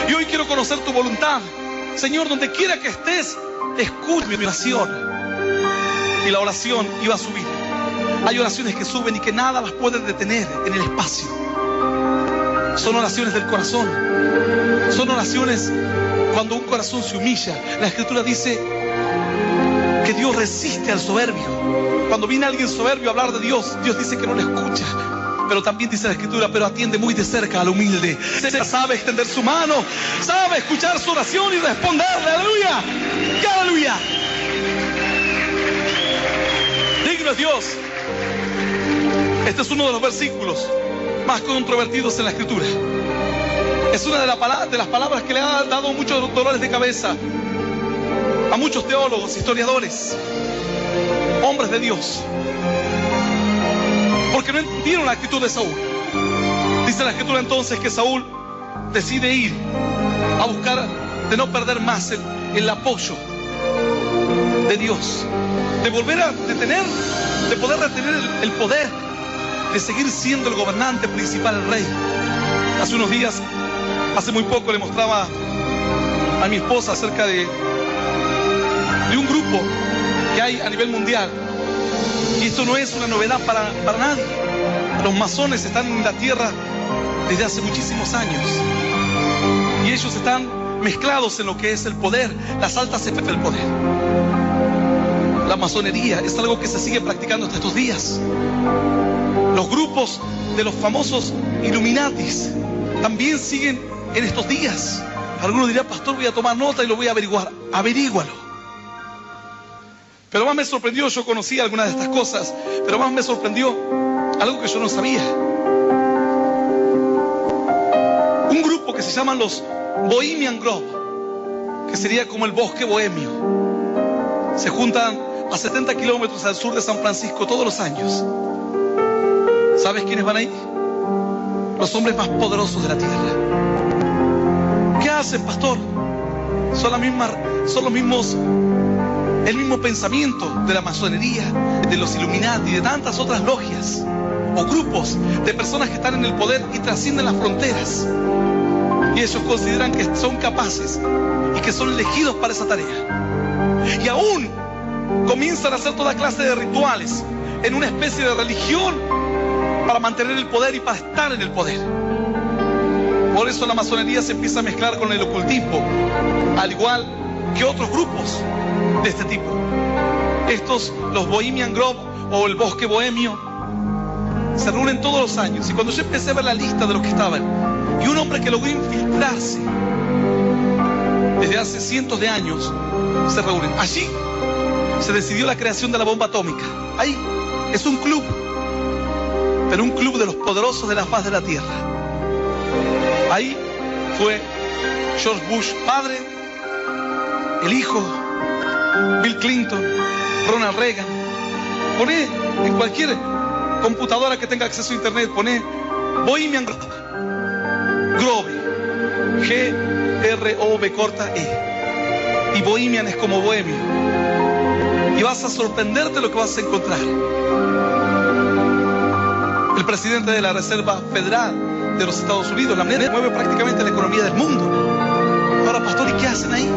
y hoy quiero conocer tu voluntad. Señor, donde quiera que estés, escucha mi oración. Y la oración iba a subir. Hay oraciones que suben y que nada las puede detener en el espacio. Son oraciones del corazón. Son oraciones cuando un corazón se humilla. La Escritura dice que Dios resiste al soberbio. Cuando viene alguien soberbio a hablar de Dios, Dios dice que no le escucha. Pero también dice la Escritura: pero atiende muy de cerca al humilde. Sabe extender su mano, sabe escuchar su oración y responderle. ¡Aleluya! ¡Aleluya! Digno es Dios. Este es uno de los versículos más controvertidos en la Escritura. Es una de las palabras que le ha dado muchos dolores de cabeza a muchos teólogos, historiadores, hombres de Dios, porque no entendieron la actitud de Saúl. Dice la Escritura entonces que Saúl decide ir a buscar de no perder más el apoyo de Dios, de volver a detener, de poder retener el poder, de seguir siendo el gobernante principal, el rey. Hace muy poco le mostraba a mi esposa acerca de un grupo que hay a nivel mundial. Y esto no es una novedad para nadie. Los masones están en la tierra desde hace muchísimos años. Y ellos están mezclados en lo que es el poder, las altas esferas del poder. La masonería es algo que se sigue practicando hasta estos días. Los grupos de los famosos Illuminatis también siguen en estos días. Algunos dirán: pastor, voy a tomar nota y lo voy a averiguar. Averígualo. Pero más me sorprendió, yo conocía algunas de estas cosas, pero más me sorprendió algo que yo no sabía. Un grupo que se llaman los Bohemian Grove, que sería como el bosque bohemio, se juntan a 70 kilómetros al sur de San Francisco todos los años. ¿Sabes quiénes van ahí? Los hombres más poderosos de la tierra. ¿Qué hacen, pastor? Son los mismos, el mismo pensamiento de la masonería, de los Illuminati y de tantas otras logias o grupos de personas que están en el poder y trascienden las fronteras. Y ellos consideran que son capaces y que son elegidos para esa tarea. Y aún comienzan a hacer toda clase de rituales en una especie de religión para mantener el poder y para estar en el poder. Por eso la masonería se empieza a mezclar con el ocultismo, al igual que otros grupos de este tipo. Estos, los Bohemian Grove o el Bosque Bohemio, se reúnen todos los años. Y cuando yo empecé a ver la lista de los que estaban, y un hombre que logró infiltrarse desde hace cientos de años, se reúnen. Allí se decidió la creación de la bomba atómica. Ahí es un club, pero un club de los poderosos de la faz de la tierra. Ahí fue George Bush padre, el hijo, Bill Clinton, Ronald Reagan. Poné en cualquier computadora que tenga acceso a internet, poné Bohemian Grove, G-R-O-V corta E. Y Bohemian es como bohemio. Y vas a sorprenderte lo que vas a encontrar. El presidente de la Reserva Federal de los Estados Unidos, la moneda mueve prácticamente la economía del mundo. Ahora, pastor, ¿y qué hacen ahí?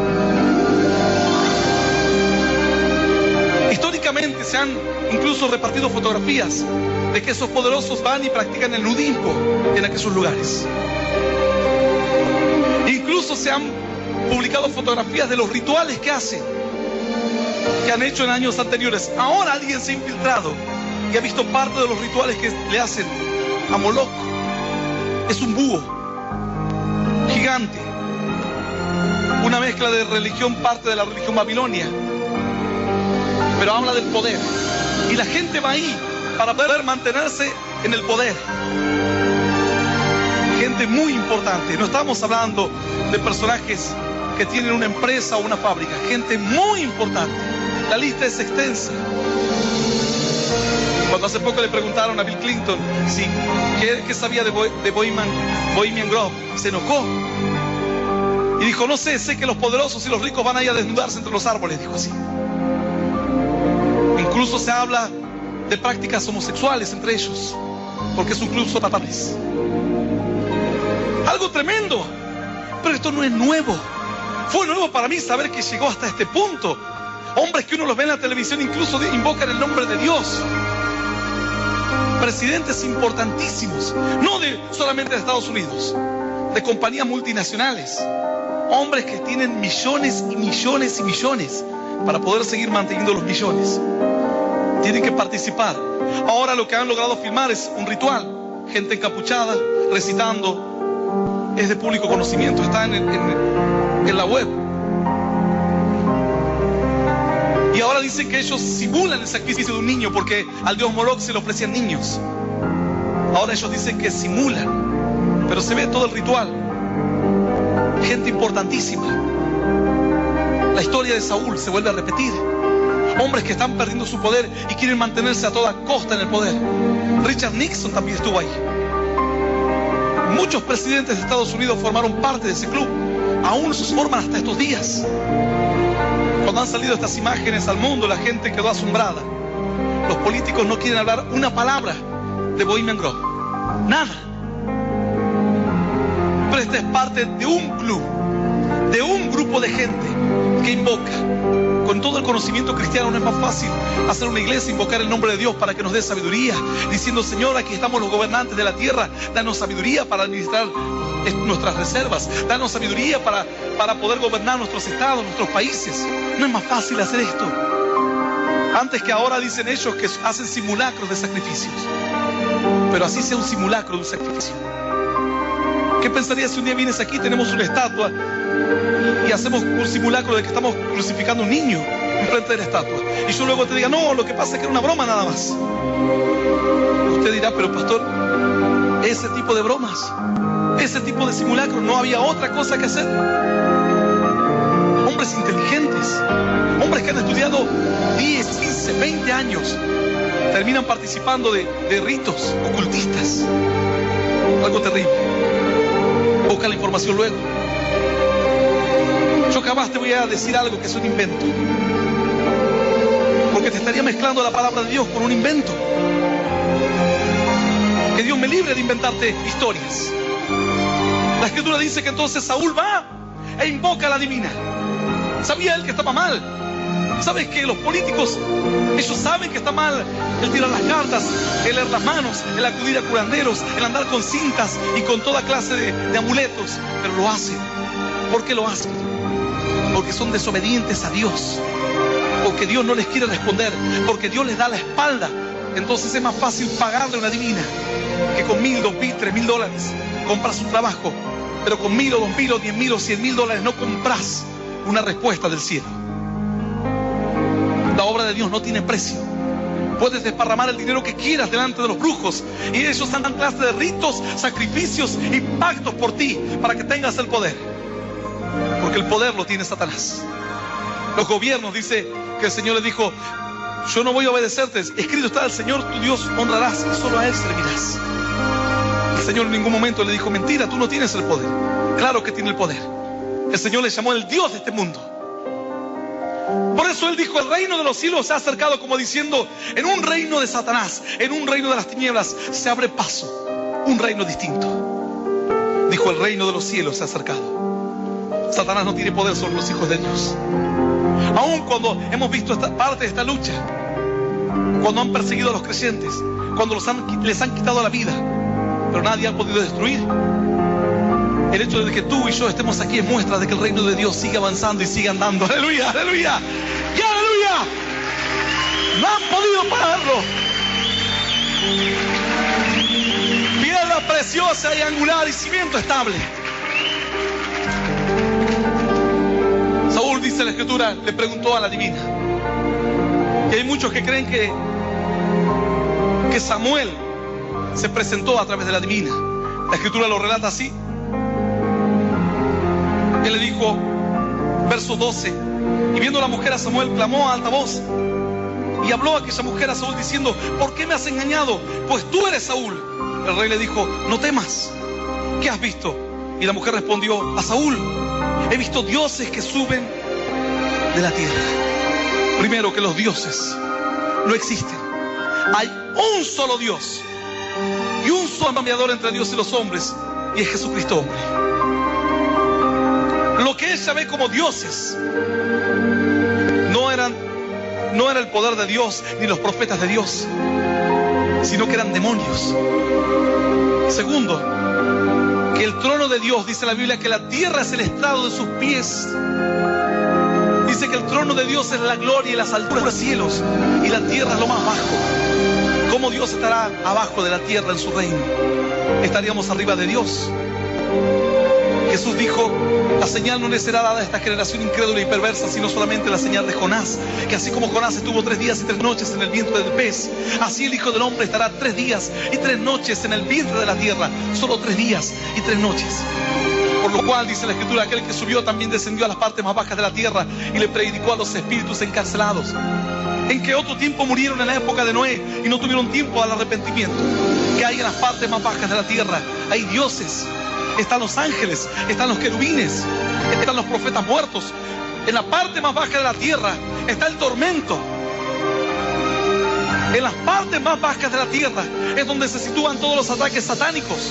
Históricamente se han incluso repartido fotografías de que esos poderosos van y practican el nudismo en aquellos lugares. Incluso se han publicado fotografías de los rituales que hacen, que han hecho en años anteriores. Ahora alguien se ha infiltrado y ha visto parte de los rituales que le hacen a Moloch. Es un búho gigante, una mezcla de religión, parte de la religión babilonia, pero habla del poder. Y la gente va ahí para poder mantenerse en el poder. Gente muy importante. No estamos hablando de personajes que tienen una empresa o una fábrica. Gente muy importante. La lista es extensa. Cuando hace poco le preguntaron a Bill Clinton qué sabía de Bohemian Grove, se enojó y dijo: no sé que los poderosos y los ricos van a ir a desnudarse entre los árboles, dijo así. Incluso se habla de prácticas homosexuales entre ellos, porque es un club satanas. Algo tremendo. Pero esto no es nuevo. Fue nuevo para mí saber que llegó hasta este punto. Hombres que uno los ve en la televisión incluso invocan el nombre de Dios. Presidentes importantísimos, no solamente de Estados Unidos, de compañías multinacionales. Hombres que tienen millones y millones y millones para poder seguir manteniendo los millones. Tienen que participar. Ahora lo que han logrado filmar es un ritual. Gente encapuchada, recitando. Es de público conocimiento, está en la web. Y ahora dicen que ellos simulan el sacrificio de un niño, porque al dios Moloch se le ofrecían niños. Ahora ellos dicen que simulan, pero se ve todo el ritual. Gente importantísima. La historia de Saúl se vuelve a repetir. Hombres que están perdiendo su poder y quieren mantenerse a toda costa en el poder. Richard Nixon también estuvo ahí. Muchos presidentes de Estados Unidos formaron parte de ese club. Aún se forman hasta estos días. Cuando han salido estas imágenes al mundo, la gente quedó asombrada. Los políticos no quieren hablar una palabra de Bohemian Grove. Nada. Pero esta es parte de un club, de un grupo de gente que invoca. Con todo el conocimiento cristiano no es más fácil hacer una iglesia, invocar el nombre de Dios para que nos dé sabiduría, diciendo: Señor, aquí estamos los gobernantes de la tierra, danos sabiduría para administrar nuestras reservas, danos sabiduría para poder gobernar nuestros estados, nuestros países. No es más fácil hacer esto. Antes que ahora dicen ellos que hacen simulacros de sacrificios. Pero así sea un simulacro de un sacrificio. ¿Qué pensarías si un día vienes aquí, tenemos una estatua y hacemos un simulacro de que estamos crucificando a un niño enfrente de la estatua? Y yo luego te diga: no, lo que pasa es que era una broma nada más. Usted dirá: pero pastor, ese tipo de bromas, ese tipo de simulacros, no había otra cosa que hacer. Hombres inteligentes, hombres que han estudiado 10, 15, 20 años, terminan participando de ritos ocultistas. Algo terrible. Busca la información luego. Yo jamás te voy a decir algo que es un invento, porque te estaría mezclando la palabra de Dios con un invento. Que Dios me libre de inventarte historias. La escritura dice que entonces Saúl va e invoca a la divina. Sabía él que estaba mal. ¿Sabes que los políticos, ellos saben que está mal el tirar las cartas, el leer las manos, el acudir a curanderos, el andar con cintas y con toda clase de amuletos? Pero lo hacen. ¿Por qué lo hacen? Porque son desobedientes a Dios. Porque Dios no les quiere responder. Porque Dios les da la espalda. Entonces es más fácil pagarle a una divina que con $1,000, $2,000, $3,000 compras un trabajo. Pero con $1,000 o $2,000 o $10,000 o $100,000 no compras una respuesta del cielo. La obra de Dios no tiene precio. Puedes desparramar el dinero que quieras delante de los brujos y ellos dan clase de ritos, sacrificios y pactos por ti para que tengas el poder. Porque el poder lo tiene Satanás. Los gobiernos, dice que el Señor le dijo: yo no voy a obedecerte, escrito está: al Señor tu Dios honrarás y solo a Él servirás. El Señor en ningún momento le dijo: mentira, tú no tienes el poder. Claro que tiene el poder. El Señor le llamó el Dios de este mundo. Por eso Él dijo: el reino de los cielos se ha acercado, como diciendo, en un reino de Satanás, en un reino de las tinieblas, se abre paso, un reino distinto. Dijo: el reino de los cielos se ha acercado. Satanás no tiene poder sobre los hijos de Dios. Aun cuando hemos visto esta parte de esta lucha, cuando han perseguido a los creyentes, cuando les han quitado la vida, pero nadie ha podido destruir. El hecho de que tú y yo estemos aquí es muestra de que el reino de Dios sigue avanzando y sigue andando. ¡Aleluya, aleluya! ¡Y aleluya! No han podido pararlo. Piedra preciosa y angular y cimiento estable. Saúl, dice la escritura, le preguntó a la divina. Y hay muchos que creen que Samuel se presentó a través de la divina. La escritura lo relata así. Él le dijo, verso 12: y viendo la mujer a Samuel, clamó a alta voz y habló a aquella mujer a Saúl diciendo: ¿por qué me has engañado? Pues tú eres Saúl. El rey le dijo: no temas. ¿Qué has visto? Y la mujer respondió a Saúl: he visto dioses que suben de la tierra. Primero, que los dioses no existen. Hay un solo Dios y un solo mediador entre Dios y los hombres, y es Jesucristo hombre. Lo que ella ve como dioses no era el poder de Dios ni los profetas de Dios, sino que eran demonios. Segundo, que el trono de Dios, dice la Biblia, que la tierra es el estrado de sus pies. Dice que el trono de Dios es la gloria y las alturas de los cielos, y la tierra es lo más bajo. ¿Cómo Dios estará abajo de la tierra en su reino? Estaríamos arriba de Dios. Jesús dijo: la señal no le será dada a esta generación incrédula y perversa, sino solamente la señal de Jonás, que así como Jonás estuvo 3 días y 3 noches en el vientre del pez, así el Hijo del Hombre estará 3 días y 3 noches en el vientre de la tierra. Solo 3 días y 3 noches. Por lo cual, dice la escritura, aquel que subió también descendió a las partes más bajas de la tierra y le predicó a los espíritus encarcelados, en que otro tiempo murieron en la época de Noé y no tuvieron tiempo al arrepentimiento, que hay en las partes más bajas de la tierra. Hay dioses, están los ángeles, están los querubines, están los profetas muertos. En la parte más baja de la tierra está el tormento. En las partes más bajas de la tierra es donde se sitúan todos los ataques satánicos,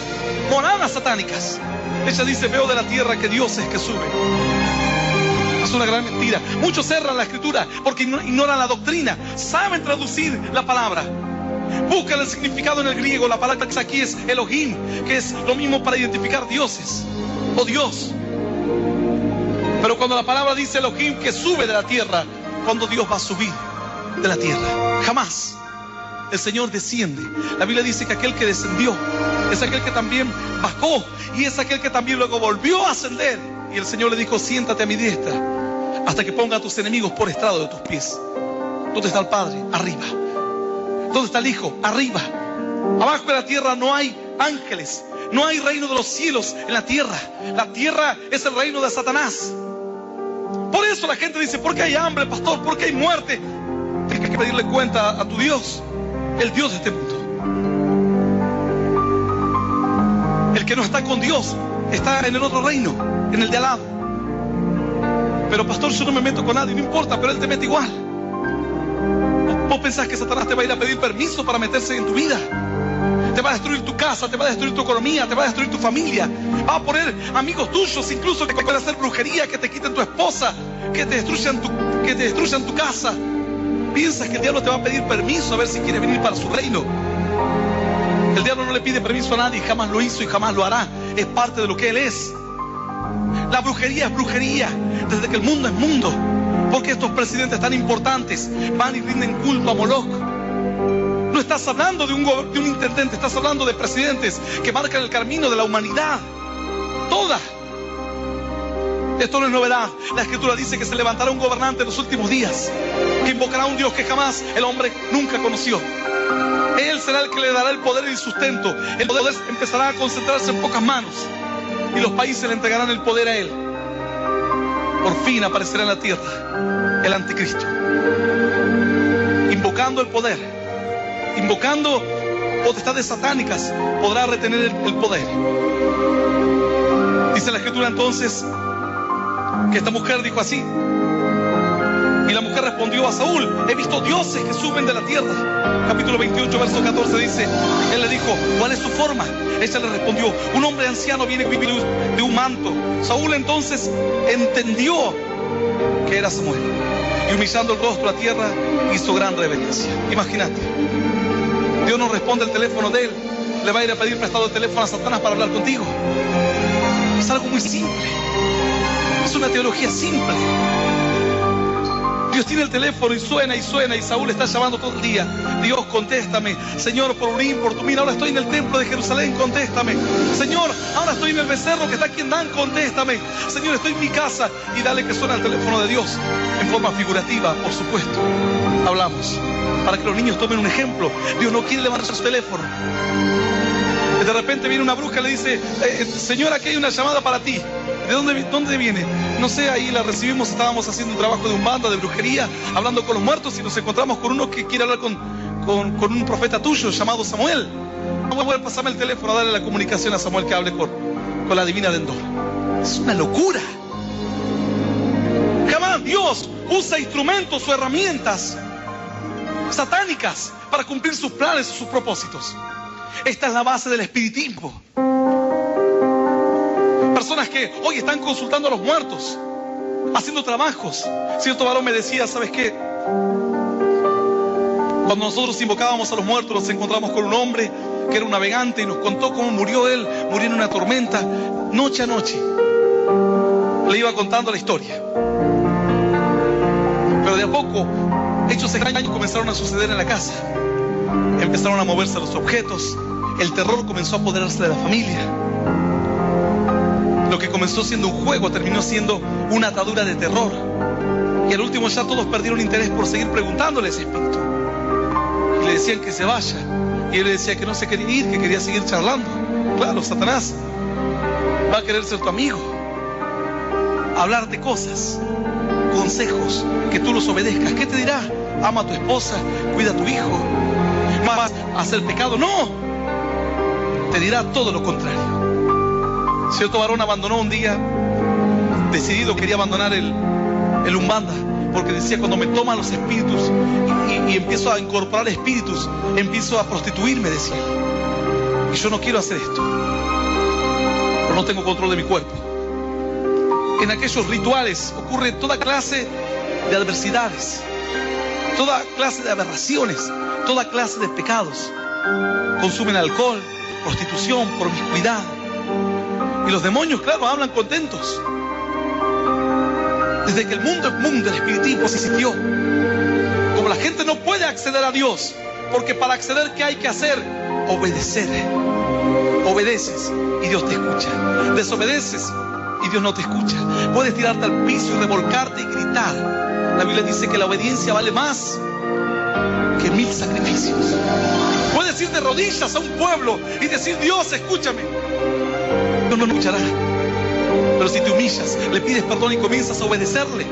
moradas satánicas. Ella dice: veo de la tierra que dioses que suben. Es una gran mentira. Muchos erran la escritura porque ignoran la doctrina. Saben traducir la palabra, buscan el significado en el griego. La palabra que aquí es Elohim, que es lo mismo para identificar dioses o Dios. Pero cuando la palabra dice Elohim, que sube de la tierra, cuando Dios va a subir de la tierra, jamás. El Señor desciende. La Biblia dice que aquel que descendió es aquel que también bajó, y es aquel que también luego volvió a ascender. Y el Señor le dijo: siéntate a mi diestra hasta que ponga a tus enemigos por estrado de tus pies. ¿Dónde está el Padre? Arriba. ¿Dónde está el Hijo? Arriba. Abajo de la tierra no hay ángeles, no hay reino de los cielos en la tierra. La tierra es el reino de Satanás. Por eso la gente dice: ¿por qué hay hambre, pastor? ¿Por qué hay muerte? Tienes que pedirle cuenta a tu Dios, el Dios de este mundo. El que no está con Dios está en el otro reino, en el de al lado. Pero pastor, yo no me meto con nadie. No importa, pero Él te mete igual. ¿Vos pensás que Satanás te va a ir a pedir permiso para meterse en tu vida? Te va a destruir tu casa, te va a destruir tu economía, te va a destruir tu familia. Va a poner amigos tuyos incluso que pueden hacer brujería, que te quiten tu esposa, que te destruyan tu casa. Piensas que el diablo te va a pedir permiso a ver si quiere venir para su reino. El diablo no le pide permiso a nadie, jamás lo hizo y jamás lo hará. Es parte de lo que él es. La brujería es brujería desde que el mundo es mundo. Porque estos presidentes tan importantes van y rinden culto a Moloch. No estás hablando de un intendente, estás hablando de presidentes que marcan el camino de la humanidad. Toda. Esto no es novedad. La Escritura dice que se levantará un gobernante en los últimos días, que invocará a un Dios que jamás el hombre nunca conoció. Él será el que le dará el poder y el sustento. El poder empezará a concentrarse en pocas manos y los países le entregarán el poder a él. Por fin aparecerá en la tierra el anticristo, invocando el poder, invocando potestades satánicas, podrá retener el poder. Dice la Escritura entonces que esta mujer dijo así, y la mujer respondió a Saúl: he visto dioses que suben de la tierra. Capítulo 28, verso 14 dice, él le dijo: ¿cuál es su forma? Ella le respondió: un hombre anciano viene de un manto. Saúl entonces entendió que era Samuel, y humillando el rostro a tierra hizo gran reverencia. Imagínate, Dios no responde el teléfono de él, le va a ir a pedir prestado el teléfono a Satanás para hablar contigo. Es algo muy simple, es una teología simple. Dios tiene el teléfono y suena y suena, y Saúl está llamando todo el día: Dios, contéstame. Señor, por Urim, por Tumín, ahora estoy en el templo de Jerusalén, contéstame. Señor, ahora estoy en el becerro que está aquí en Dan, contéstame. Señor, estoy en mi casa. Y dale que suena el teléfono de Dios en forma figurativa, por supuesto. Hablamos para que los niños tomen un ejemplo. Dios no quiere levantar su teléfono. Y de repente viene una bruja y le dice: Señor, aquí hay una llamada para ti. ¿De dónde viene? No sé, ahí la recibimos, estábamos haciendo un trabajo de umbanda, de brujería, hablando con los muertos, y nos encontramos con uno que quiere hablar con un profeta tuyo llamado Samuel. Vamos a poder pasarme el teléfono, a darle la comunicación a Samuel que hable con la divina de Endor. Es una locura. Jamás Dios usa instrumentos o herramientas satánicas para cumplir sus planes o sus propósitos. Esta es la base del espiritismo. Personas que hoy están consultando a los muertos, haciendo trabajos. Cierto varón me decía: ¿sabes qué? Cuando nosotros invocábamos a los muertos, nos encontramos con un hombre que era un navegante y nos contó cómo murió él. Murió en una tormenta, noche a noche. Le iba contando la historia. Pero de a poco, hechos extraños comenzaron a suceder en la casa. Empezaron a moverse los objetos. El terror comenzó a apoderarse de la familia. Lo que comenzó siendo un juego terminó siendo una atadura de terror. Y al último ya todos perdieron interés por seguir preguntándole a ese espíritu. Y le decían que se vaya. Y él le decía que no se quería ir, que quería seguir charlando. Claro, Satanás va a querer ser tu amigo, hablarte cosas, consejos, que tú los obedezcas. ¿Qué te dirá? Ama a tu esposa, cuida a tu hijo. ¿Vas a hacer pecado? No. Te dirá todo lo contrario. Cierto varón abandonó un día, decidido, quería abandonar el umbanda, porque decía: cuando me toman los espíritus y empiezo a incorporar espíritus, empiezo a prostituirme, decía. Y yo no quiero hacer esto, pero no tengo control de mi cuerpo. En aquellos rituales ocurre toda clase de adversidades, toda clase de aberraciones, toda clase de pecados. Consumen alcohol, prostitución, promiscuidad. Y los demonios, claro, hablan contentos. Desde que el mundo es mundo, el espiritismo existió. Como la gente no puede acceder a Dios, porque para acceder, ¿qué hay que hacer? Obedecer. Obedeces y Dios te escucha. Desobedeces y Dios no te escucha. Puedes tirarte al piso y revolcarte y gritar. La Biblia dice que la obediencia vale más que 1000 sacrificios. Puedes ir de rodillas a un pueblo y decir: Dios, escúchame. No escuchará. Pero si te humillas, le pides perdón y comienzas a obedecerle,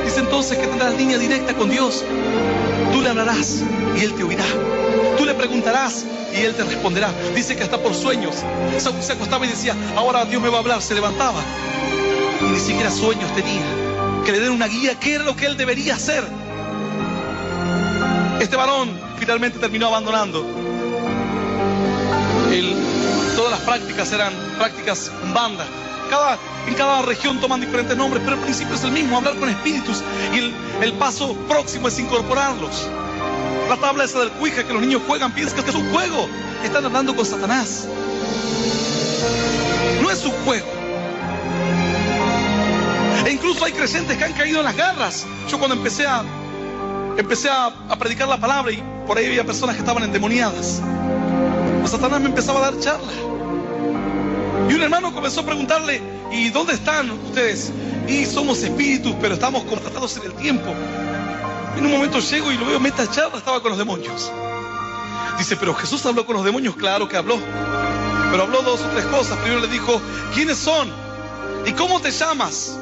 dice entonces que tendrás línea directa con Dios. Tú le hablarás y Él te oirá. Tú le preguntarás y Él te responderá. Dice que hasta por sueños Saúl se acostaba y decía: ahora Dios me va a hablar. Se levantaba y ni siquiera sueños tenía. Que le den una guía, qué era lo que él debería hacer. Este varón finalmente terminó abandonando Todas las prácticas eran prácticas en banda. En cada región toman diferentes nombres, pero el principio es el mismo: hablar con espíritus. Y el paso próximo es incorporarlos. La tabla esa del Ouija que los niños juegan, piensan que es un juego. Están hablando con Satanás. No es un juego. E incluso hay creyentes que han caído en las garras. Yo cuando empecé a predicar la palabra, y por ahí había personas que estaban endemoniadas, pues Satanás me empezaba a dar charla. Y un hermano comenzó a preguntarle: ¿y dónde están ustedes? Y somos espíritus, pero estamos contratados en el tiempo. En un momento llego y lo veo, meta charla, estaba con los demonios. Dice: pero Jesús habló con los demonios. Claro que habló, pero habló 2 o 3 cosas. Primero le dijo: ¿quiénes son? ¿Y cómo te llamas?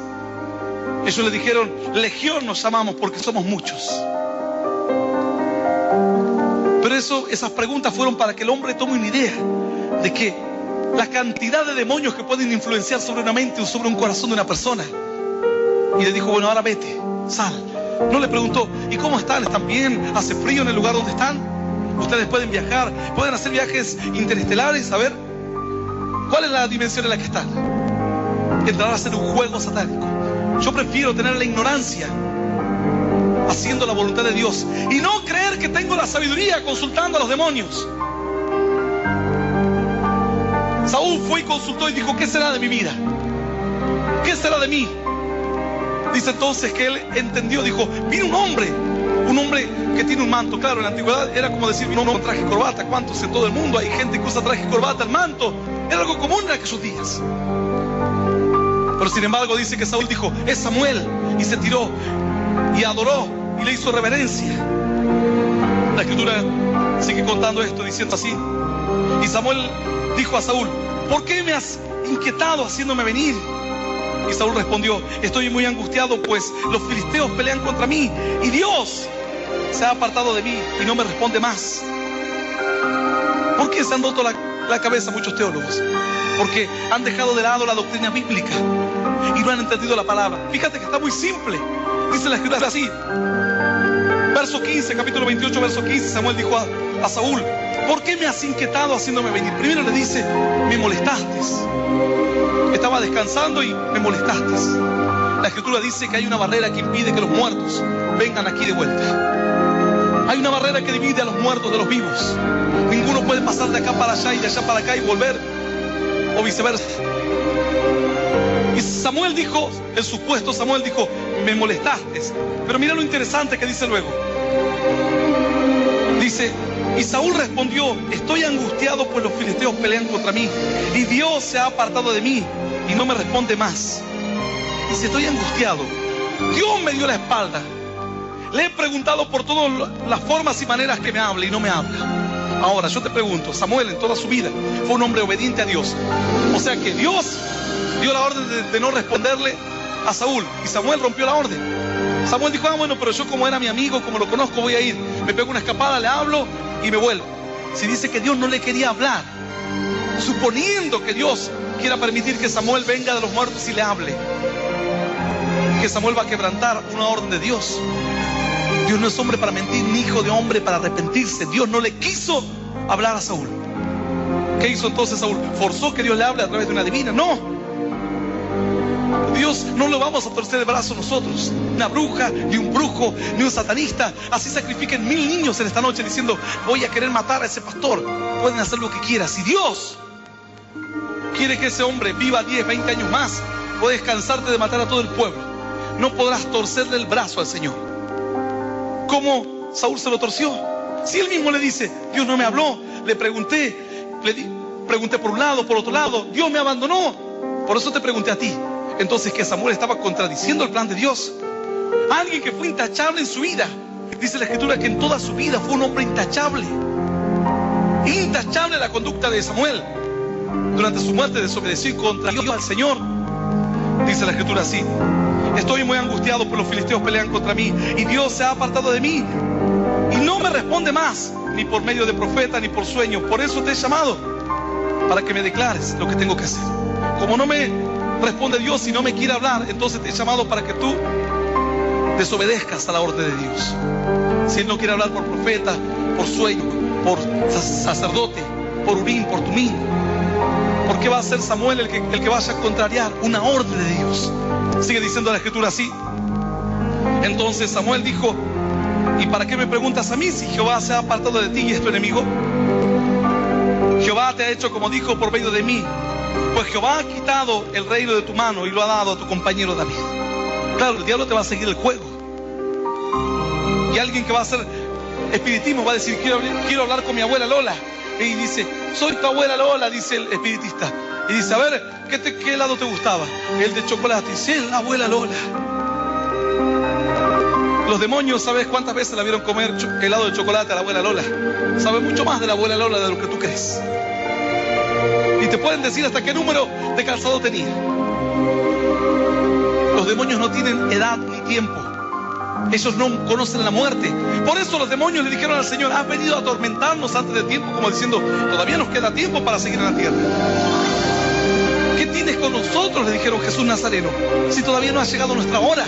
Ellos le dijeron: Legión nos llamamos porque somos muchos. Pero esas preguntas fueron para que el hombre tome una idea de que la cantidad de demonios que pueden influenciar sobre una mente o sobre un corazón de una persona. Y le dijo: bueno, ahora vete, sal. No le preguntó: ¿y cómo están? ¿Están bien? ¿Hace frío en el lugar donde están? Ustedes pueden viajar, pueden hacer viajes interestelares. A ver, ¿cuál es la dimensión en la que están? Entrar a hacer un juego satánico. Yo prefiero tener la ignorancia haciendo la voluntad de Dios y no creer que tengo la sabiduría consultando a los demonios. Saúl fue y consultó y dijo: ¿qué será de mi vida? ¿Qué será de mí? Dice entonces que él entendió, dijo: viene un hombre que tiene un manto. Claro, en la antigüedad era como decir: vino un hombre con traje y corbata. ¿Cuántos en todo el mundo hay gente que usa traje y corbata? El manto era algo común en aquellos días. Pero sin embargo dice que Saúl dijo: es Samuel, y se tiró y adoró y le hizo reverencia. La escritura sigue contando esto diciendo así: y Samuel dijo a Saúl: ¿por qué me has inquietado haciéndome venir? Y Saúl respondió: estoy muy angustiado, pues los filisteos pelean contra mí y Dios se ha apartado de mí y no me responde más. ¿Por qué se han roto la cabeza muchos teólogos? Porque han dejado de lado la doctrina bíblica y no han entendido la palabra. Fíjate que está muy simple. Dice la escritura así, verso 15, capítulo 28, verso 15. Samuel dijo a Saúl: ¿por qué me has inquietado haciéndome venir? Primero le dice: me molestaste. Estaba descansando y me molestaste. La escritura dice que hay una barrera que impide que los muertos vengan aquí de vuelta. Hay una barrera que divide a los muertos de los vivos. Ninguno puede pasar de acá para allá y de allá para acá y volver, o viceversa. Y Samuel dijo, el supuesto Samuel dijo: me molestaste. Pero mira lo interesante que dice luego. Dice: y Saúl respondió: estoy angustiado, pues los filisteos pelean contra mí y Dios se ha apartado de mí y no me responde más. Dice: estoy angustiado, Dios me dio la espalda, le he preguntado por todas las formas y maneras que me hable y no me habla. Ahora yo te pregunto, Samuel en toda su vida fue un hombre obediente a Dios. O sea que Dios dio la orden de no responderle a Saúl, y Samuel rompió la orden. Samuel dijo: bueno, pero yo, como era mi amigo, como lo conozco, voy a ir, me pego una escapada, le hablo y me vuelvo. Si dice que Dios no le quería hablar, suponiendo que Dios quiera permitir que Samuel venga de los muertos y le hable, que Samuel va a quebrantar una orden de Dios. Dios no es hombre para mentir, ni hijo de hombre para arrepentirse. Dios no le quiso hablar a Saúl. ¿Qué hizo entonces Saúl? ¿Forzó que Dios le hable a través de una divina? No. Dios no lo vamos a torcer el brazo nosotros. Una bruja, ni un brujo, ni un satanista. Así sacrifiquen 1000 niños en esta noche diciendo: voy a querer matar a ese pastor. Pueden hacer lo que quieran. Si Dios quiere que ese hombre viva 10, 20 años más, puedes cansarte de matar a todo el pueblo. No podrás torcerle el brazo al Señor. ¿Cómo Saúl se lo torció? Si él mismo le dice: Dios no me habló, le pregunté, pregunté por un lado, por otro lado, Dios me abandonó, por eso te pregunté a ti. Entonces, que Samuel estaba contradiciendo el plan de Dios. Alguien que fue intachable en su vida. Dice la escritura que en toda su vida fue un hombre intachable. Intachable la conducta de Samuel. Durante su muerte desobedeció y contradijo al Señor. Dice la escritura así: estoy muy angustiado, pues los filisteos pelean contra mí y Dios se ha apartado de mí y no me responde más, ni por medio de profeta ni por sueño. Por eso te he llamado, para que me declares lo que tengo que hacer. Como no me responde Dios y no me quiere hablar, entonces te he llamado para que tú desobedezcas a la orden de Dios. Si Él no quiere hablar por profeta, por sueño, por sacerdote, por Urim, por Tumim? ¿Por qué va a ser Samuel el que vaya a contrariar una orden de Dios? Sigue diciendo la Escritura así. Entonces Samuel dijo: ¿y para qué me preguntas a mí si Jehová se ha apartado de ti y es tu enemigo? Jehová te ha hecho como dijo por medio de mí, pues Jehová ha quitado el reino de tu mano y lo ha dado a tu compañero David. Claro, el diablo te va a seguir el juego. Y alguien que va a hacer espiritismo va a decir: quiero hablar con mi abuela Lola. Y dice: soy tu abuela Lola, dice el espiritista. Y dice: a ver, ¿qué helado te gustaba? El de chocolate. Y dice: la abuela Lola. Los demonios, ¿sabes cuántas veces la vieron comer helado de chocolate a la abuela Lola? Sabe mucho más de la abuela Lola de lo que tú crees. Y te pueden decir hasta qué número de calzado tenía. Los demonios no tienen edad ni tiempo. Ellos no conocen la muerte. Por eso los demonios le dijeron al Señor: has venido a atormentarnos antes de tiempo, como diciendo: todavía nos queda tiempo para seguir en la tierra. ¿Qué tienes con nosotros?, le dijeron Jesús Nazareno, si todavía no ha llegado nuestra hora.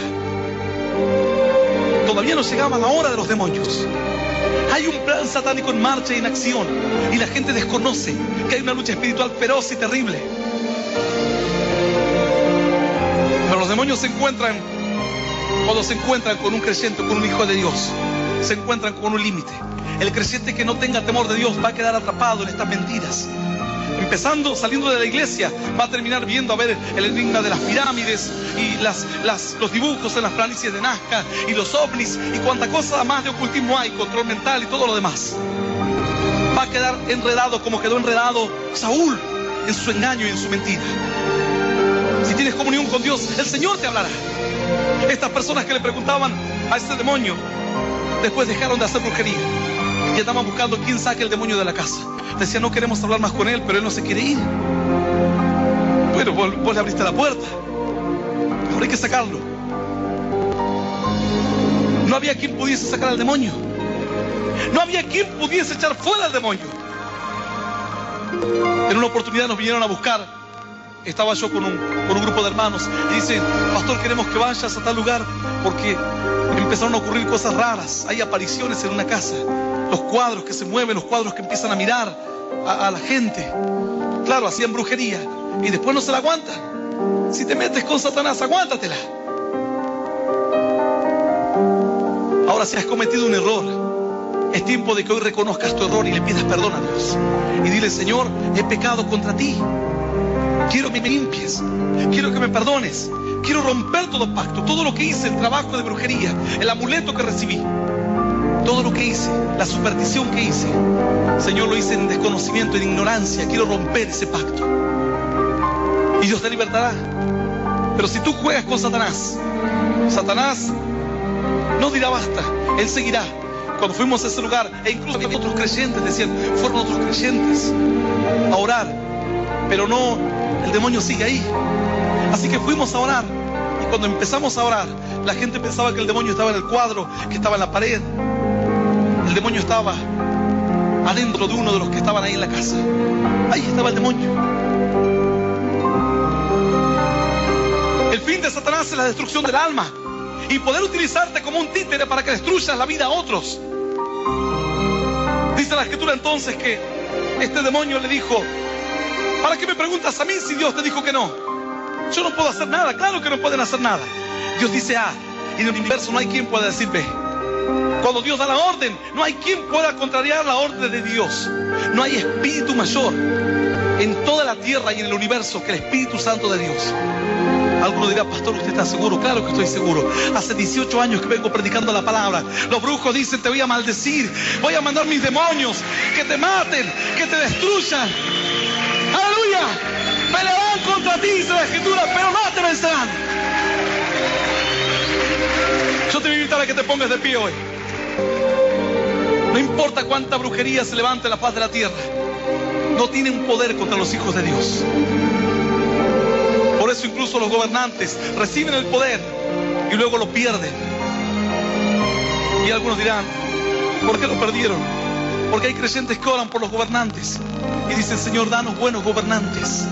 Todavía no llegaba la hora de los demonios. Hay un plan satánico en marcha y en acción, y la gente desconoce que hay una lucha espiritual feroz y terrible. Pero los demonios cuando se encuentran con un creyente, con un hijo de Dios, se encuentran con un límite. El creyente que no tenga temor de Dios va a quedar atrapado en estas mentiras. Saliendo de la iglesia, va a terminar viendo a ver el enigma de las pirámides y los dibujos en las planicies de Nazca y los ovnis y cuanta cosa más de ocultismo hay, control mental y todo lo demás. Va a quedar enredado como quedó enredado Saúl en su engaño y en su mentira. Si tienes comunión con Dios, el Señor te hablará. Estas personas que le preguntaban a este demonio, después dejaron de hacer brujería y andaban buscando quién saque el demonio de la casa. Decían: no queremos hablar más con él, pero él no se quiere ir. Bueno, vos le abriste la puerta. Ahora hay que sacarlo. No había quien pudiese sacar al demonio. No había quien pudiese echar fuera al demonio. En una oportunidad nos vinieron a buscar. Estaba yo con un grupo de hermanos y dicen: pastor, queremos que vayas a tal lugar porque empezaron a ocurrir cosas raras. Hay apariciones en una casa. Los cuadros que se mueven, los cuadros que empiezan a mirar a la gente. Claro, hacían brujería y después no se la aguantan. Si te metes con Satanás, aguántatela. Ahora, si has cometido un error, es tiempo de que hoy reconozcas tu error y le pidas perdón a Dios. Y dile: Señor, he pecado contra ti. Quiero que me limpies. Quiero que me perdones. Quiero romper todo pacto. Todo lo que hice, el trabajo de brujería, el amuleto que recibí, todo lo que hice, la superstición que hice, Señor, lo hice en desconocimiento, en ignorancia. Quiero romper ese pacto. Y Dios te libertará. Pero si tú juegas con Satanás, Satanás no dirá basta. Él seguirá. Cuando fuimos a ese lugar, e incluso había otros creyentes, decían, fueron otros creyentes a orar, pero no, el demonio sigue ahí. Así que fuimos a orar, y cuando empezamos a orar, la gente pensaba que el demonio estaba en el cuadro, que estaba en la pared. El demonio estaba adentro de uno de los que estaban ahí en la casa. Ahí estaba el demonio. El fin de Satanás es la destrucción del alma y poder utilizarte como un títere para que destruyas la vida a otros. Dice la Escritura entonces que este demonio le dijo: ¿para qué me preguntas a mí si Dios te dijo que no? Yo no puedo hacer nada. Claro que no pueden hacer nada. Dios dice A, y en el universo no hay quien pueda decir B. Cuando Dios da la orden, no hay quien pueda contrariar la orden de Dios. No hay espíritu mayor en toda la tierra y en el universo que el Espíritu Santo de Dios. Alguno dirá: pastor, ¿usted está seguro? Claro que estoy seguro. Hace 18 años que vengo predicando la palabra. Los brujos dicen: te voy a maldecir, voy a mandar mis demonios que te maten, que te destruyan. ¡Aleluya! Pelearán contra ti, dice la Escritura, pero no te vencerán. Yo te voy a invitar a que te pongas de pie hoy. No importa cuánta brujería se levante en la faz de la tierra, no tienen poder contra los hijos de Dios. Por eso incluso los gobernantes reciben el poder y luego lo pierden. Y algunos dirán: ¿por qué lo perdieron? Porque hay creyentes que oran por los gobernantes y dicen: Señor, danos buenos gobernantes.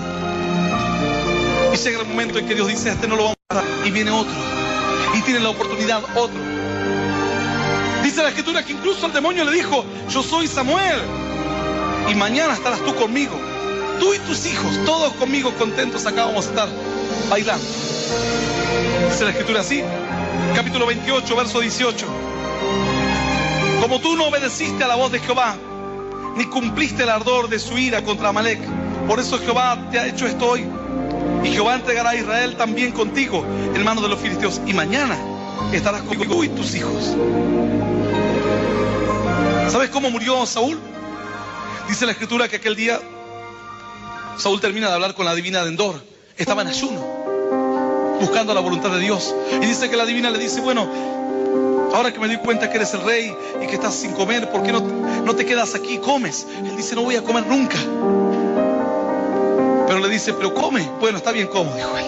Y llega el momento en que Dios dice: este no lo vamos a dar, y viene otro, y tiene la oportunidad otro. Dice la Escritura que incluso el demonio le dijo: yo soy Samuel. y mañana estarás tú conmigo, tú y tus hijos, todos conmigo contentos. Acá vamos a estar bailando. Dice la escritura así, capítulo 28, verso 18. Como tú no obedeciste a la voz de Jehová, ni cumpliste el ardor de su ira contra Amalec, por eso Jehová te ha hecho esto hoy. Y Jehová entregará a Israel también contigo en manos de los filisteos. Y mañana estarás conmigo tú y tus hijos. ¿Sabes cómo murió Saúl? Dice la escritura que aquel día Saúl termina de hablar con la divina de Endor. Estaba en ayuno, buscando la voluntad de Dios. Y dice que la divina le dice, bueno, ahora que me di cuenta que eres el rey y que estás sin comer, ¿por qué no te quedas aquí y comes? Él dice, no voy a comer nunca. Pero le dice, pero come. Bueno, está bien, como, dijo él.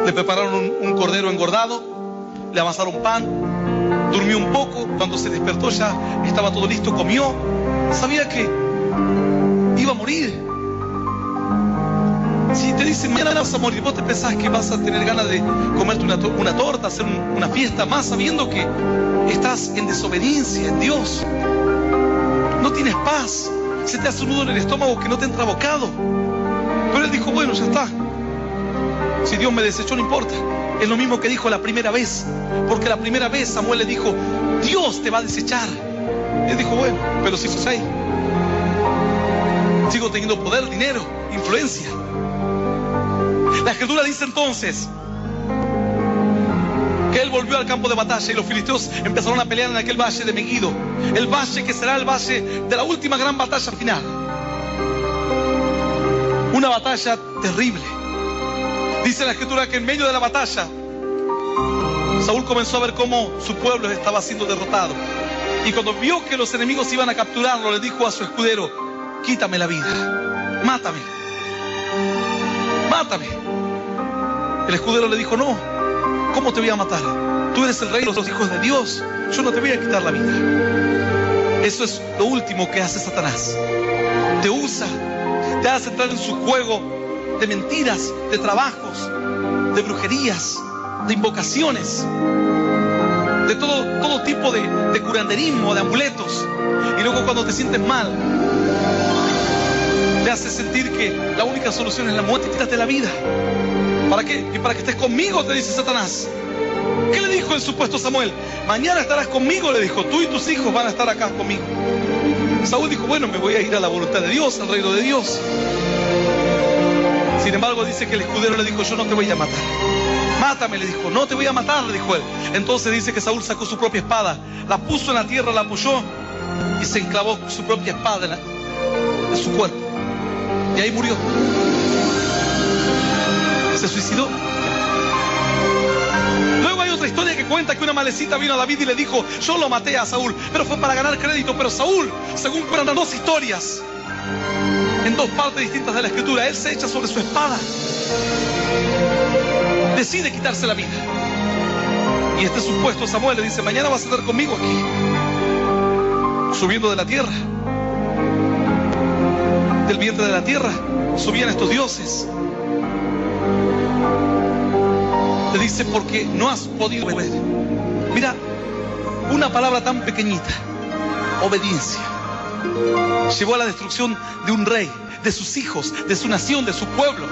Le prepararon un cordero engordado, le amasaron pan, durmió un poco. Cuando se despertó ya estaba todo listo, comió. Sabía que iba a morir. Si te dicen, mañana vas a morir, vos te pensás que vas a tener ganas de comerte una torta, hacer una fiesta más, sabiendo que estás en desobediencia en Dios. No tienes paz. Se te hace un nudo en el estómago que no te entra bocado. Pero él dijo, bueno, ya está. Si Dios me desechó, no importa. Es lo mismo que dijo la primera vez. Porque la primera vez Samuel le dijo, Dios te va a desechar. Él dijo, bueno, pero si sos ahí, sigo teniendo poder, dinero, influencia. La escritura dice entonces que él volvió al campo de batalla y los filisteos empezaron a pelear en aquel valle de Megiddo, el valle que será el valle de la última gran batalla final. Una batalla terrible. Dice la escritura que en medio de la batalla Saúl comenzó a ver cómo su pueblo estaba siendo derrotado, y cuando vio que los enemigos iban a capturarlo, le dijo a su escudero, quítame la vida, mátame, mátame. El escudero le dijo, no, ¿cómo te voy a matar? Tú eres el rey de los hijos de Dios, yo no te voy a quitar la vida. Eso es lo último que hace Satanás. Te usa, te hace entrar en su juego de mentiras, de trabajos, de brujerías, de invocaciones, de todo tipo de curanderismo, de amuletos. Y luego cuando te sientes mal, te hace sentir que la única solución es la muerte. Quítate la vida. ¿Para qué? Y para que estés conmigo, te dice Satanás. ¿Qué le dijo el supuesto Samuel? Mañana estarás conmigo, le dijo, tú y tus hijos van a estar acá conmigo. Saúl dijo, bueno, me voy a ir a la voluntad de Dios, al reino de Dios. Sin embargo, dice que el escudero le dijo, yo no te voy a matar. Mátame, le dijo. No te voy a matar, le dijo él. Entonces dice que Saúl sacó su propia espada, la puso en la tierra, la apoyó y se enclavó su propia espada en su cuerpo. Y ahí murió. Se suicidó. Luego hay otra historia que cuenta que una malecita vino a David y le dijo, yo lo maté a Saúl, pero fue para ganar crédito. Pero Saúl, según cuentan dos historias, en dos partes distintas de la escritura, él se echa sobre su espada, decide quitarse la vida. Y este supuesto Samuel le dice, mañana vas a estar conmigo aquí, subiendo de la tierra, del vientre de la tierra, subían estos dioses. Le dice, porque no has podido ver. Mira, una palabra tan pequeñita, obediencia, llevó a la destrucción de un rey, de sus hijos, de su nación, de su pueblo,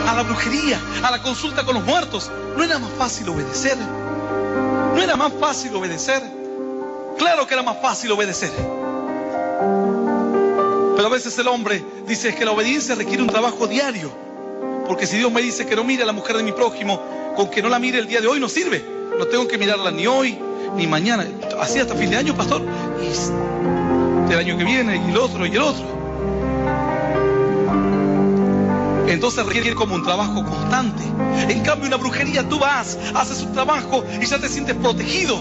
a la brujería, a la consulta con los muertos. ¿No era más fácil obedecer? ¿No era más fácil obedecer? Claro que era más fácil obedecer. Pero a veces el hombre dice, es que la obediencia requiere un trabajo diario. Porque si Dios me dice que no mire a la mujer de mi prójimo, con que no la mire el día de hoy no sirve. No tengo que mirarla ni hoy, ni mañana. Así hasta fin de año, pastor. Y el año que viene, y el otro, y el otro. Entonces requiere como un trabajo constante. En cambio, una brujería, tú vas, haces un trabajo y ya te sientes protegido.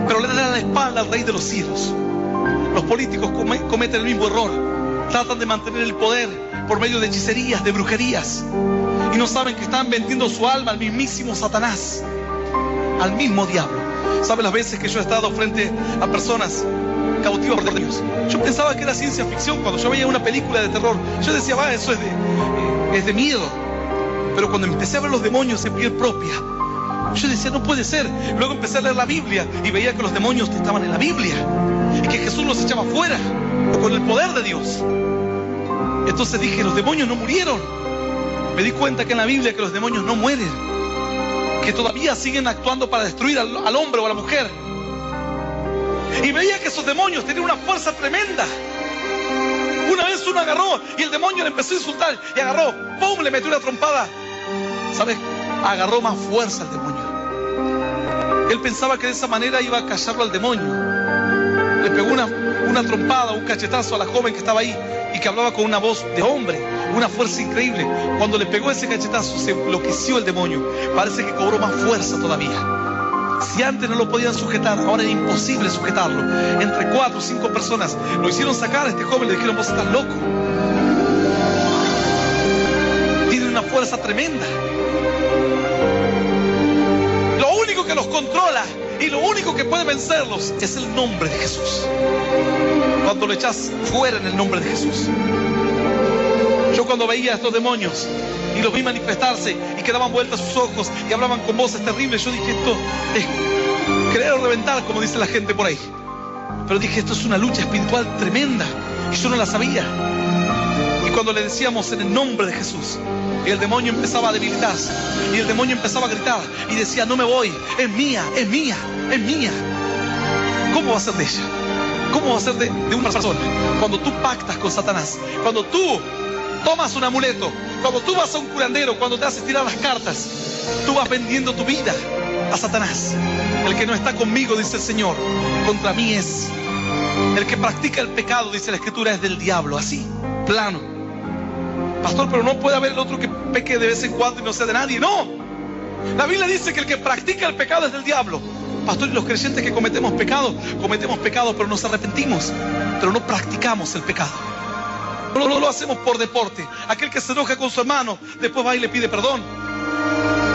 Pero le dan la espalda al rey de los cielos. Los políticos cometen el mismo error. Tratan de mantener el poder por medio de hechicerías, de brujerías. Y no saben que están vendiendo su alma al mismísimo Satanás, al mismo diablo. ¿Sabe las veces que yo he estado frente a personas cautivas por demonios? Yo pensaba que era ciencia ficción. Cuando yo veía una película de terror, yo decía, va, eso es de miedo. Pero cuando empecé a ver los demonios en piel propia, yo decía, no puede ser. Luego empecé a leer la Biblia y veía que los demonios estaban en la Biblia y que Jesús los echaba fuera. o con el poder de Dios. Entonces dije, los demonios no murieron. Me di cuenta que en la Biblia que los demonios no mueren, que todavía siguen actuando para destruir al hombre o a la mujer. Y veía que esos demonios tenían una fuerza tremenda. Una vez uno agarró y el demonio le empezó a insultar y agarró, ¡pum!, le metió una trompada. ¿Sabes? Agarró más fuerza al demonio. Él pensaba que de esa manera iba a callarlo al demonio. Le pegó una trompada, un cachetazo a la joven que estaba ahí y que hablaba con una voz de hombre, una fuerza increíble. Cuando le pegó ese cachetazo se enloqueció el demonio. Parece que cobró más fuerza todavía. Si antes no lo podían sujetar, ahora era imposible sujetarlo. Entre 4 o 5 personas lo hicieron sacar a este joven. Le dijeron, vos estás loco. Tienen una fuerza tremenda. Lo único que los controla y lo único que puede vencerlos es el nombre de Jesús. Cuando lo echas fuera en el nombre de Jesús. Yo cuando veía a estos demonios y los vi manifestarse y que daban vueltas sus ojos y hablaban con voces terribles, yo dije, esto es querer reventar, como dice la gente por ahí. Pero dije, esto es una lucha espiritual tremenda y yo no la sabía. Y cuando le decíamos en el nombre de Jesús, y el demonio empezaba a debilitarse y el demonio empezaba a gritar y decía, no me voy, es mía, es mía, es mía. ¿Cómo va a ser de ella? ¿Cómo va a ser de una persona? Cuando tú pactas con Satanás, cuando tú tomas un amuleto, cuando tú vas a un curandero, cuando te haces tirar las cartas, tú vas vendiendo tu vida a Satanás. El que no está conmigo, dice el Señor, contra mí es. El que practica el pecado, dice la Escritura, es del diablo. Así, plano. Pastor, pero no puede haber el otro que peque de vez en cuando y no sea de nadie. No. La Biblia dice que el que practica el pecado es del diablo. Pastor, y los creyentes que cometemos pecado, pero nos arrepentimos, pero no practicamos el pecado. No lo hacemos por deporte. Aquel que se enoja con su hermano, después va y le pide perdón.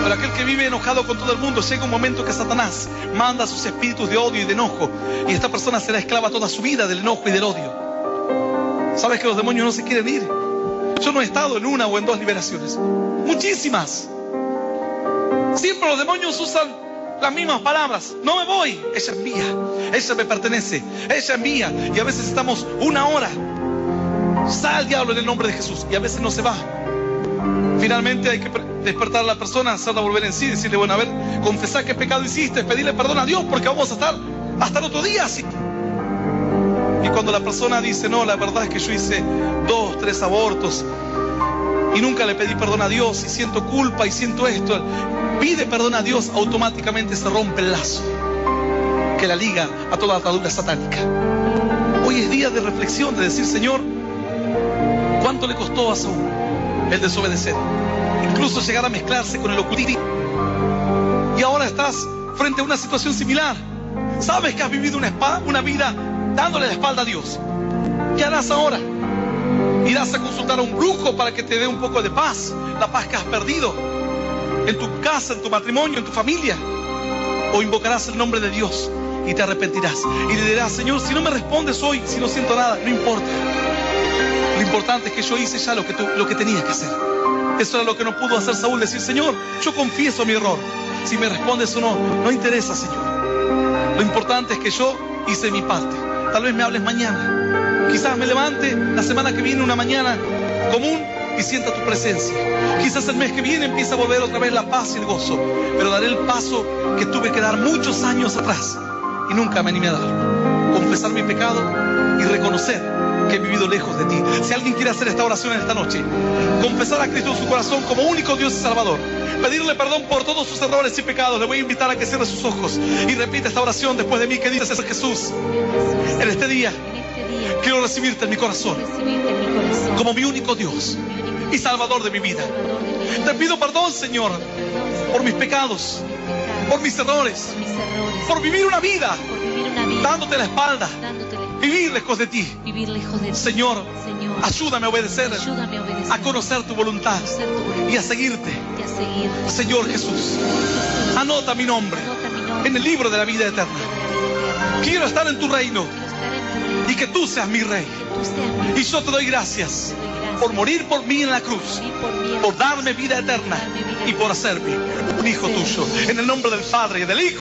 Pero aquel que vive enojado con todo el mundo, llega un momento que Satanás manda sus espíritus de odio y de enojo, y esta persona será esclava toda su vida del enojo y del odio. ¿Sabes que los demonios no se quieren ir? Yo no he estado en 1 o en 2 liberaciones, muchísimas. Siempre los demonios usan las mismas palabras. No me voy, ella es mía, ella me pertenece, ella es mía. Y a veces estamos 1 hora. Sal diablo en el nombre de Jesús. Y a veces no se va. Finalmente hay que despertar a la persona, hacerla volver en sí, decirle, bueno, a ver, confesar qué pecado hiciste, pedirle perdón a Dios, porque vamos a estar hasta el otro día así. Y cuando la persona dice, no, la verdad es que yo hice 2, 3 abortos y nunca le pedí perdón a Dios y siento culpa y siento esto, pide perdón a Dios, automáticamente se rompe el lazo que la liga a toda atadura satánica. Hoy es día de reflexión, de decir, Señor, ¿cuánto le costó a Saúl el desobedecer? Incluso llegar a mezclarse con el ocultismo. Y ahora estás frente a una situación similar. Sabes que has vivido una vida dándole la espalda a Dios. ¿Qué harás ahora? ¿Irás a consultar a un brujo para que te dé un poco de paz? La paz que has perdido en tu casa, en tu matrimonio, en tu familia. ¿O invocarás el nombre de Dios y te arrepentirás? Y le dirás, Señor, si no me respondes hoy, si no siento nada, no importa. Lo importante es que yo hice ya lo que tenía que hacer. Eso era lo que no pudo hacer Saúl, decir, Señor, yo confieso mi error. Si me respondes o no, no interesa, Señor. Lo importante es que yo hice mi parte. Tal vez me hables mañana. Quizás me levante la semana que viene, una mañana común, y sienta tu presencia. Quizás el mes que viene empiece a volver otra vez la paz y el gozo. Pero daré el paso que tuve que dar muchos años atrás y nunca me animé a darlo. Confesar mi pecado y reconocer que he vivido lejos de ti. Si alguien quiere hacer esta oración en esta noche, confesar a Cristo en su corazón como único Dios y Salvador, pedirle perdón por todos sus errores y pecados, le voy a invitar a que cierre sus ojos y repita esta oración después de mí, que dice, Jesús, en este día quiero recibirte en mi corazón como mi único Dios y Salvador de mi vida. Te pido perdón, Señor, por mis pecados, por mis errores, por vivir una vida dándote la espalda, vivir lejos de ti. Señor, ayúdame a obedecer, a conocer tu voluntad y a seguirte. Señor Jesús, anota mi nombre en el libro de la vida eterna. Quiero estar en tu reino y que tú seas mi rey. Y yo te doy gracias por morir por mí en la cruz, por darme vida eterna y por hacerme un hijo tuyo. En el nombre del Padre y del Hijo.